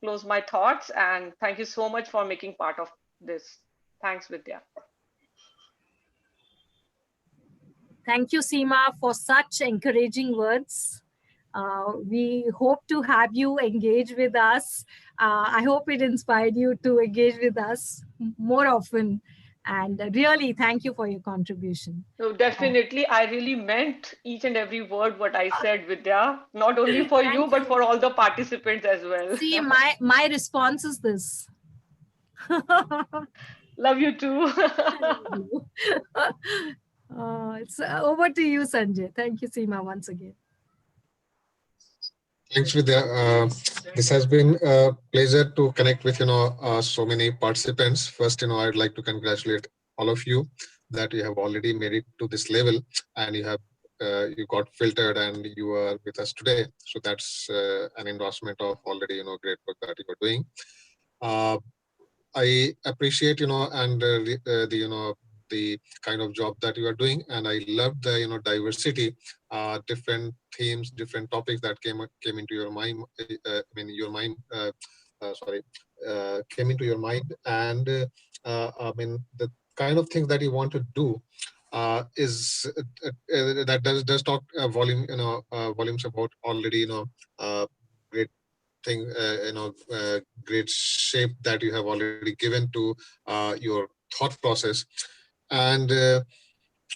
Speaker 15: close my thoughts, and thank you so much for making part of this. Thanks, Vidya.
Speaker 5: Thank you, Seema, for such encouraging words. We hope to have you engage with us. I hope it inspired you to engage with us more often. And really, thank you for your contribution.
Speaker 15: No, definitely. I really meant each and every word what I said, Vidya. Not only for you, but for all the participants as well.
Speaker 5: See, my response is this.
Speaker 15: Love you too.
Speaker 5: It's over to you, Sanjay. Thank you, Seema, once again.
Speaker 16: Thanks, Vidya. This has been a pleasure to connect with so many participants. First, I'd like to congratulate all of you that you have already made it to this level, and you got filtered and you are with us today. So that's an endorsement of already great work that you are doing. I appreciate and the kind of job that you are doing, and I love the diversity, different themes, different topics that came into your mind. Came into your mind, and the kind of things that you want to do is that does talk volume volumes about already great thing, great shape that you have already given to your thought process. And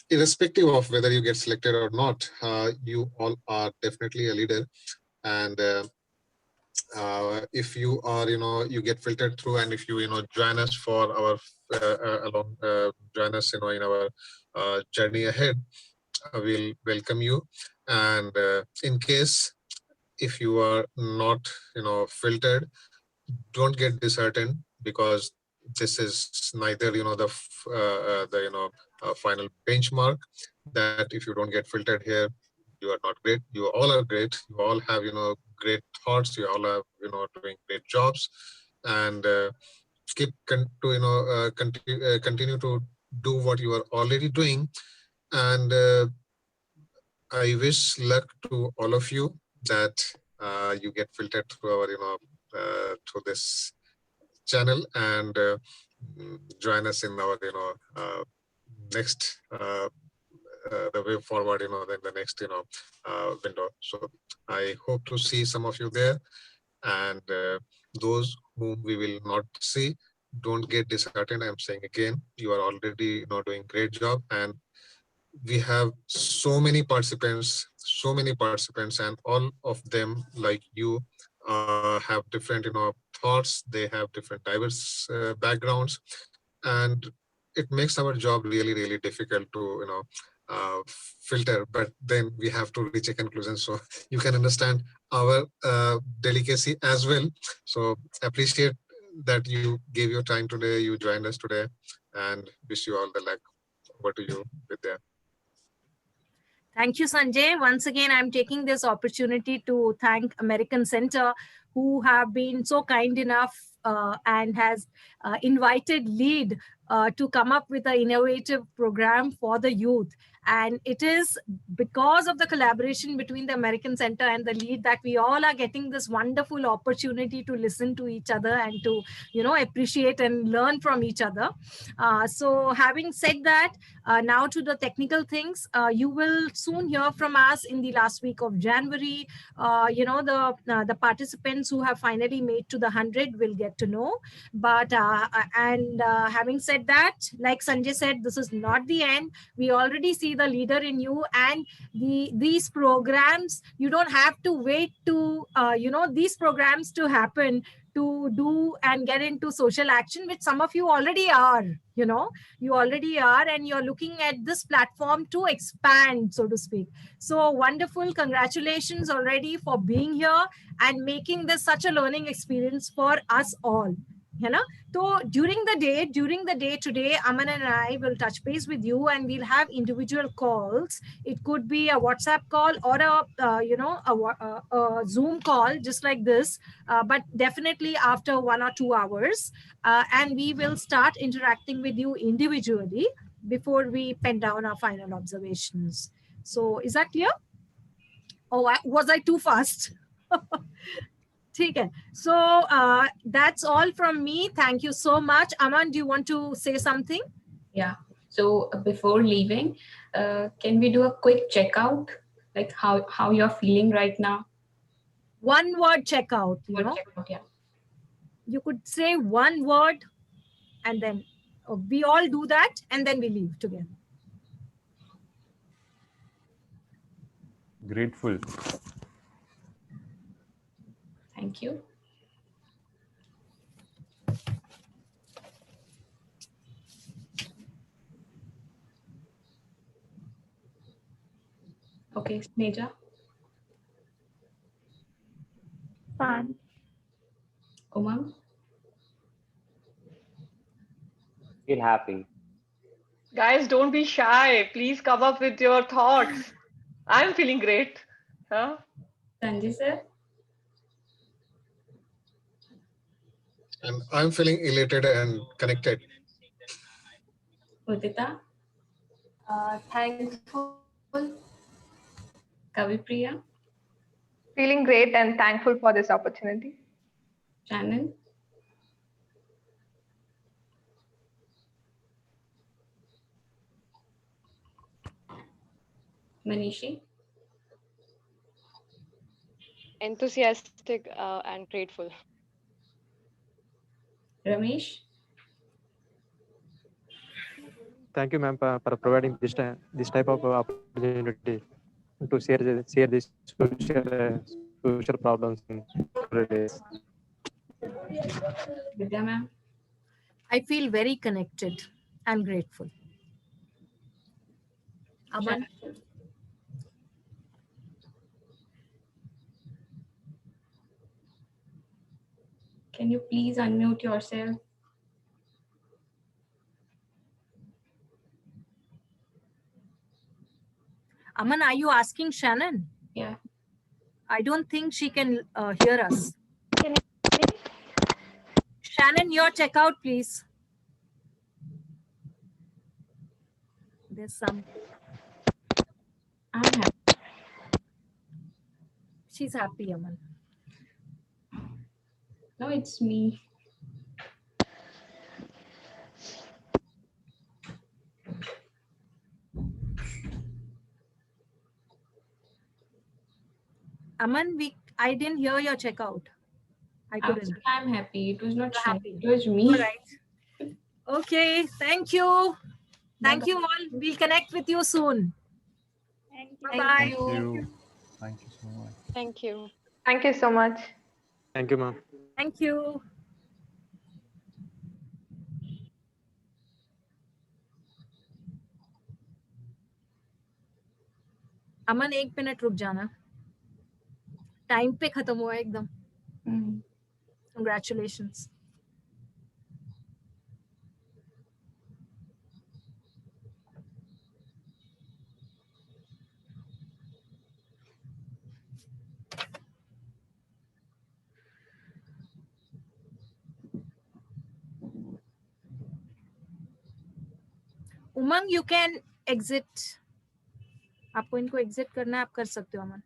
Speaker 16: irrespective of whether you get selected or not, you all are definitely a leader. And if you are, you get filtered through, and if you, join us for our join us, in our journey ahead, we'll welcome you. And in case if you are not, filtered, don't get disheartened, because this is neither, the final benchmark that if you don't get filtered here, you are not great. You all are great. You all have, great thoughts. You all have, doing great jobs, and continue to do what you are already doing. And I wish luck to all of you, that you get filtered through our, through this channel, and join us in our, next the way forward, in the next, window. So I hope to see some of you there, and those whom we will not see, don't get disheartened. I'm saying again, you are already doing great job, and we have so many participants, and all of them, like you, have different, thoughts. They have different diverse backgrounds, and it makes our job really, really difficult to, filter. But then we have to reach a conclusion, so you can understand our delicacy as well. So appreciate that you gave your time today, you joined us today, and wish you all the luck. Over to you, Vidya.
Speaker 5: Thank you, Sanjay. Once again, I'm taking this opportunity to thank American Center, who have been so kind enough and has invited LEAD to come up with an innovative program for the youth. And it is because of the collaboration between the American Center and the LEAD that we all are getting this wonderful opportunity to listen to each other and to, appreciate and learn from each other. So having said that, now to the technical things, you will soon hear from us in the last week of January. The participants who have finally made to the 100 will get to know. But having said that, like Sanjay said, this is not the end. We already see the leader in you, and these programs, you don't have to wait to these programs to happen to do and get into social action, which some of you already are. You already are, and you're looking at this platform to expand, so to speak. So wonderful. Congratulations already for being here and making this such a learning experience for us all. So during the day today, Aman and I will touch base with you, and we'll have individual calls. It could be a WhatsApp call or a Zoom call, just like this, but definitely after 1 or 2 hours. And we will start interacting with you individually. before we pen down our final observations. So is that clear? Oh, was I too fast? Okay. So that's all from me. Thank you so much. Aman, do you want to say something?
Speaker 2: Yeah. So before leaving, can we do a quick checkout, like how you're feeling right now?
Speaker 5: One word checkout.
Speaker 2: Checkout, yeah.
Speaker 5: You could say one word, and then we all do that, and then we leave together.
Speaker 12: Grateful.
Speaker 2: Thank you. Okay, Sneha.
Speaker 13: Fun.
Speaker 2: Umang.
Speaker 1: Feel happy.
Speaker 15: Guys, don't be shy. Please come up with your thoughts. I'm feeling great. Huh?
Speaker 2: Sanjay sir.
Speaker 16: And I'm feeling elated and connected.
Speaker 2: Udita.
Speaker 10: Thankful.
Speaker 2: Kavipriya.
Speaker 9: Feeling great and thankful for this opportunity.
Speaker 2: Shannon. Manishi.
Speaker 8: Enthusiastic and grateful.
Speaker 2: Ramesh.
Speaker 6: Thank you, ma'am, for providing this type of opportunity to share these social problems in days.
Speaker 2: Vidya ma'am.
Speaker 5: I feel very connected and grateful. Aman.
Speaker 2: Can you please unmute yourself?
Speaker 5: Aman, are you asking Shannon?
Speaker 2: Yeah.
Speaker 5: I don't think she can hear us. Shannon, your checkout, please. There's some.
Speaker 2: I'm happy.
Speaker 5: She's happy, Aman.
Speaker 2: No, it's me.
Speaker 5: Aman, I didn't hear your checkout. I couldn't.
Speaker 2: I'm happy. It was not
Speaker 5: happy.
Speaker 2: It was me.
Speaker 5: All right. Okay. Thank you. Thank you all. We'll connect with you soon. Bye-bye.
Speaker 12: Thank you. Thank you so much.
Speaker 8: Thank you.
Speaker 9: Thank you so much.
Speaker 6: Thank you, ma'am.
Speaker 5: Thank you. Aman 1 minute रुक जाना time पे खत्म हुआ एकदम Congratulations. Umang you can exit. आपको इनको exit करना है आप कर सकते हो अमन.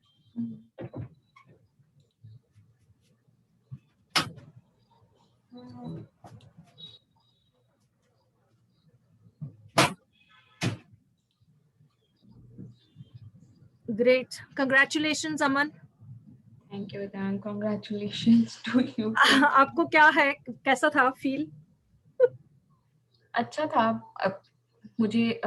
Speaker 5: Great. Congratulations, Aman.
Speaker 2: Thank you, Dan. Congratulations to you.
Speaker 5: आपको क्या है कैसा था फील?
Speaker 2: अच्छा था. मुझे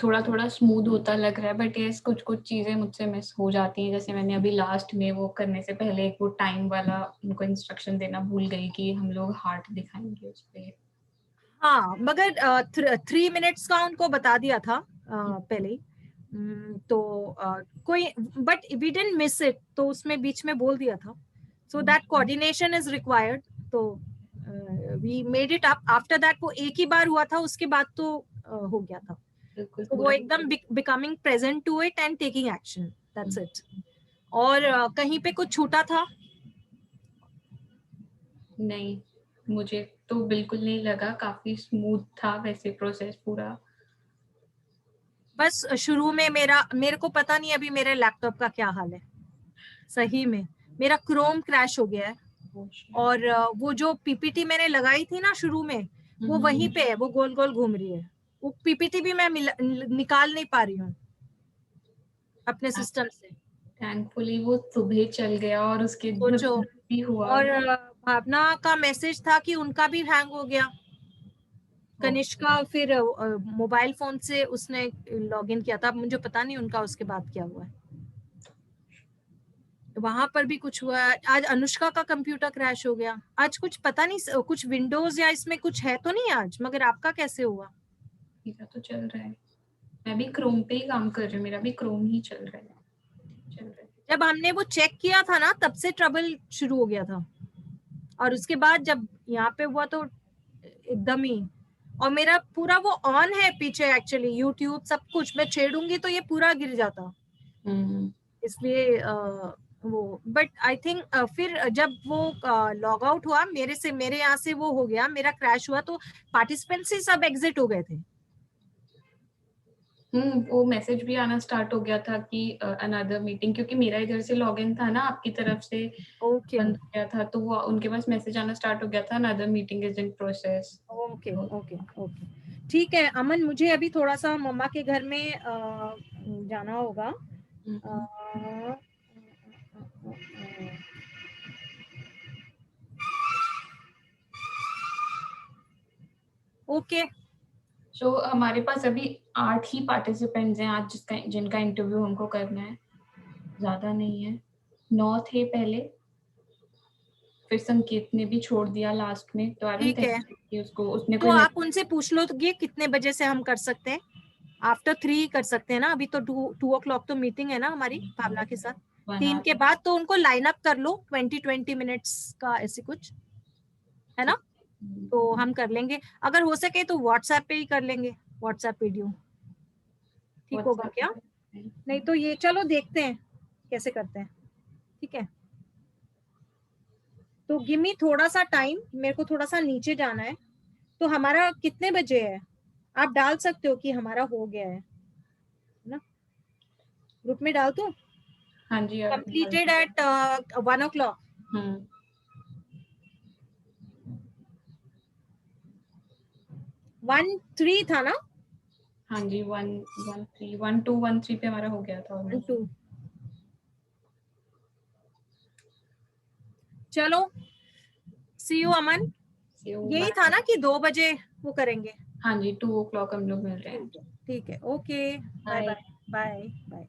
Speaker 2: थोड़ा थोड़ा स्मूथ होता लग रहा है बट ये कुछ कुछ चीजें मुझसे मिस हो जाती हैं. जैसे मैंने अभी लास्ट में वो करने से पहले एक वो टाइम वाला उनको इंस्ट्रक्शन देना भूल गई कि हम लोग हार्ट दिखाएंगे उस पे.
Speaker 5: हाँ मगर 3 मिनट्स का उनको बता दिया था पहले तो कोई but we didn't miss it तो उसमें बीच में बोल दिया था. So that coordination is required. तो we made it up after that. वो एक ही बार हुआ था उसके बाद तो हो गया था. तो वो एकदम becoming present to it and taking action. That's it. और कहीं पे कुछ छूटा था?
Speaker 2: नहीं मुझे तो बिल्कुल नहीं लगा. काफी स्मूथ था वैसे प्रोसेस पूरा.
Speaker 5: बस शुरू में मेरे को पता नहीं अभी मेरे लैपटॉप का क्या हाल है, सही में मेरा क्रोम क्रैश हो गया है, और वो जो पीपीटी मैंने लगाई थी ना शुरू में, वो वहीं पे है, वो गोल गोल घूम रही है। वो पीपीटी भी मैं निकाल नहीं पा रही हूँ अपने सिस्टम से।
Speaker 2: थैंकफुली वो सुबह चल गया और उसके
Speaker 5: सोचो,
Speaker 2: भी हुआ।
Speaker 5: और भावना का मैसेज था कि उनका भी हैंग हो गया। कनिष्का फिर मोबाइल फोन से उसने लॉगिन किया था, अब मुझे पता नहीं उनका उसके बाद क्या हुआ है। वहां पर भी कुछ हुआ। आज अनुष्का का कंप्यूटर क्रैश हो गया। आज कुछ पता नहीं, कुछ विंडोज या इसमें कुछ है तो नहीं आज, मगर आपका कैसे हुआ?
Speaker 2: मेरा तो चल रहा है, मैं भी क्रोम पे ही काम कर रही हूँ, मेरा भी क्रोम ही चल रहा है।
Speaker 5: जब हमने वो चेक किया था ना, तब से ट्रबल शुरू हो गया था, और उसके बाद जब यहाँ पे हुआ तो एकदम ही। और मेरा पूरा वो ऑन है पीछे एक्चुअली, यूट्यूब सब कुछ, मैं छेड़ूंगी तो ये पूरा गिर जाता, इसलिए वो। बट आई थिंक फिर जब वो लॉग आउट हुआ मेरे यहाँ से, वो हो गया, मेरा क्रैश हुआ, तो पार्टिसिपेंट्स ही सब एग्जिट हो गए थे।
Speaker 2: वो मैसेज भी आना स्टार्ट हो गया था कि अनदर मीटिंग, क्योंकि मेरा इधर से लॉगिन था ना, आपकी तरफ से बंद हो गया था, तो वो उनके पास मैसेज आना स्टार्ट हो गया था, another meeting is in process.
Speaker 5: Okay okay okay, ठीक है अमन, मुझे अभी थोड़ा सा मम्मा के घर में जाना होगा। ओके,
Speaker 2: सो हमारे पास अभी 8 ही पार्टिसिपेंट्स हैं आज जिनका इंटरव्यू हमको करना है, ज्यादा नहीं है। 9 थे पहले, फिर संकेत ने भी छोड़ दिया लास्ट में, तो
Speaker 5: ठीक है,
Speaker 2: उसने
Speaker 5: तो आप उनसे पूछ लो तो ये कितने बजे से हम कर सकते हैं। आफ्टर 3 कर सकते हैं ना, अभी तो 2 o'clock तो मीटिंग है ना हमारी भावना के साथ, 3 के बाद, तो उनको लाइन अप कर लो 20 मिनट्स का, ऐसे कुछ है ना, तो हम कर लेंगे। अगर हो सके तो व्हाट्सएप पे ही कर लेंगे, व्हाट्सएप वीडियो, ठीक होगा क्या? नहीं तो ये, चलो देखते हैं कैसे करते हैं, ठीक है। तो गिव मी थोड़ा सा टाइम, मेरे को थोड़ा सा नीचे जाना है। तो हमारा कितने बजे है? आप डाल सकते हो कि हमारा हो गया है ना, ग्रुप में डाल दो।
Speaker 2: हाँ जी,
Speaker 5: कंप्लीटेड एट 1 o'clock। 1-3 था ना?
Speaker 2: हाँ जी, 1-2-1-3 पे हमारा हो गया था।
Speaker 5: 1-2, चलो सी यू अमन। यही था ना कि 2 बजे वो करेंगे?
Speaker 2: हाँ जी, 2 o'clock हम लोग मिल रहे हैं।
Speaker 5: ठीक है, okay, bye bye bye bye.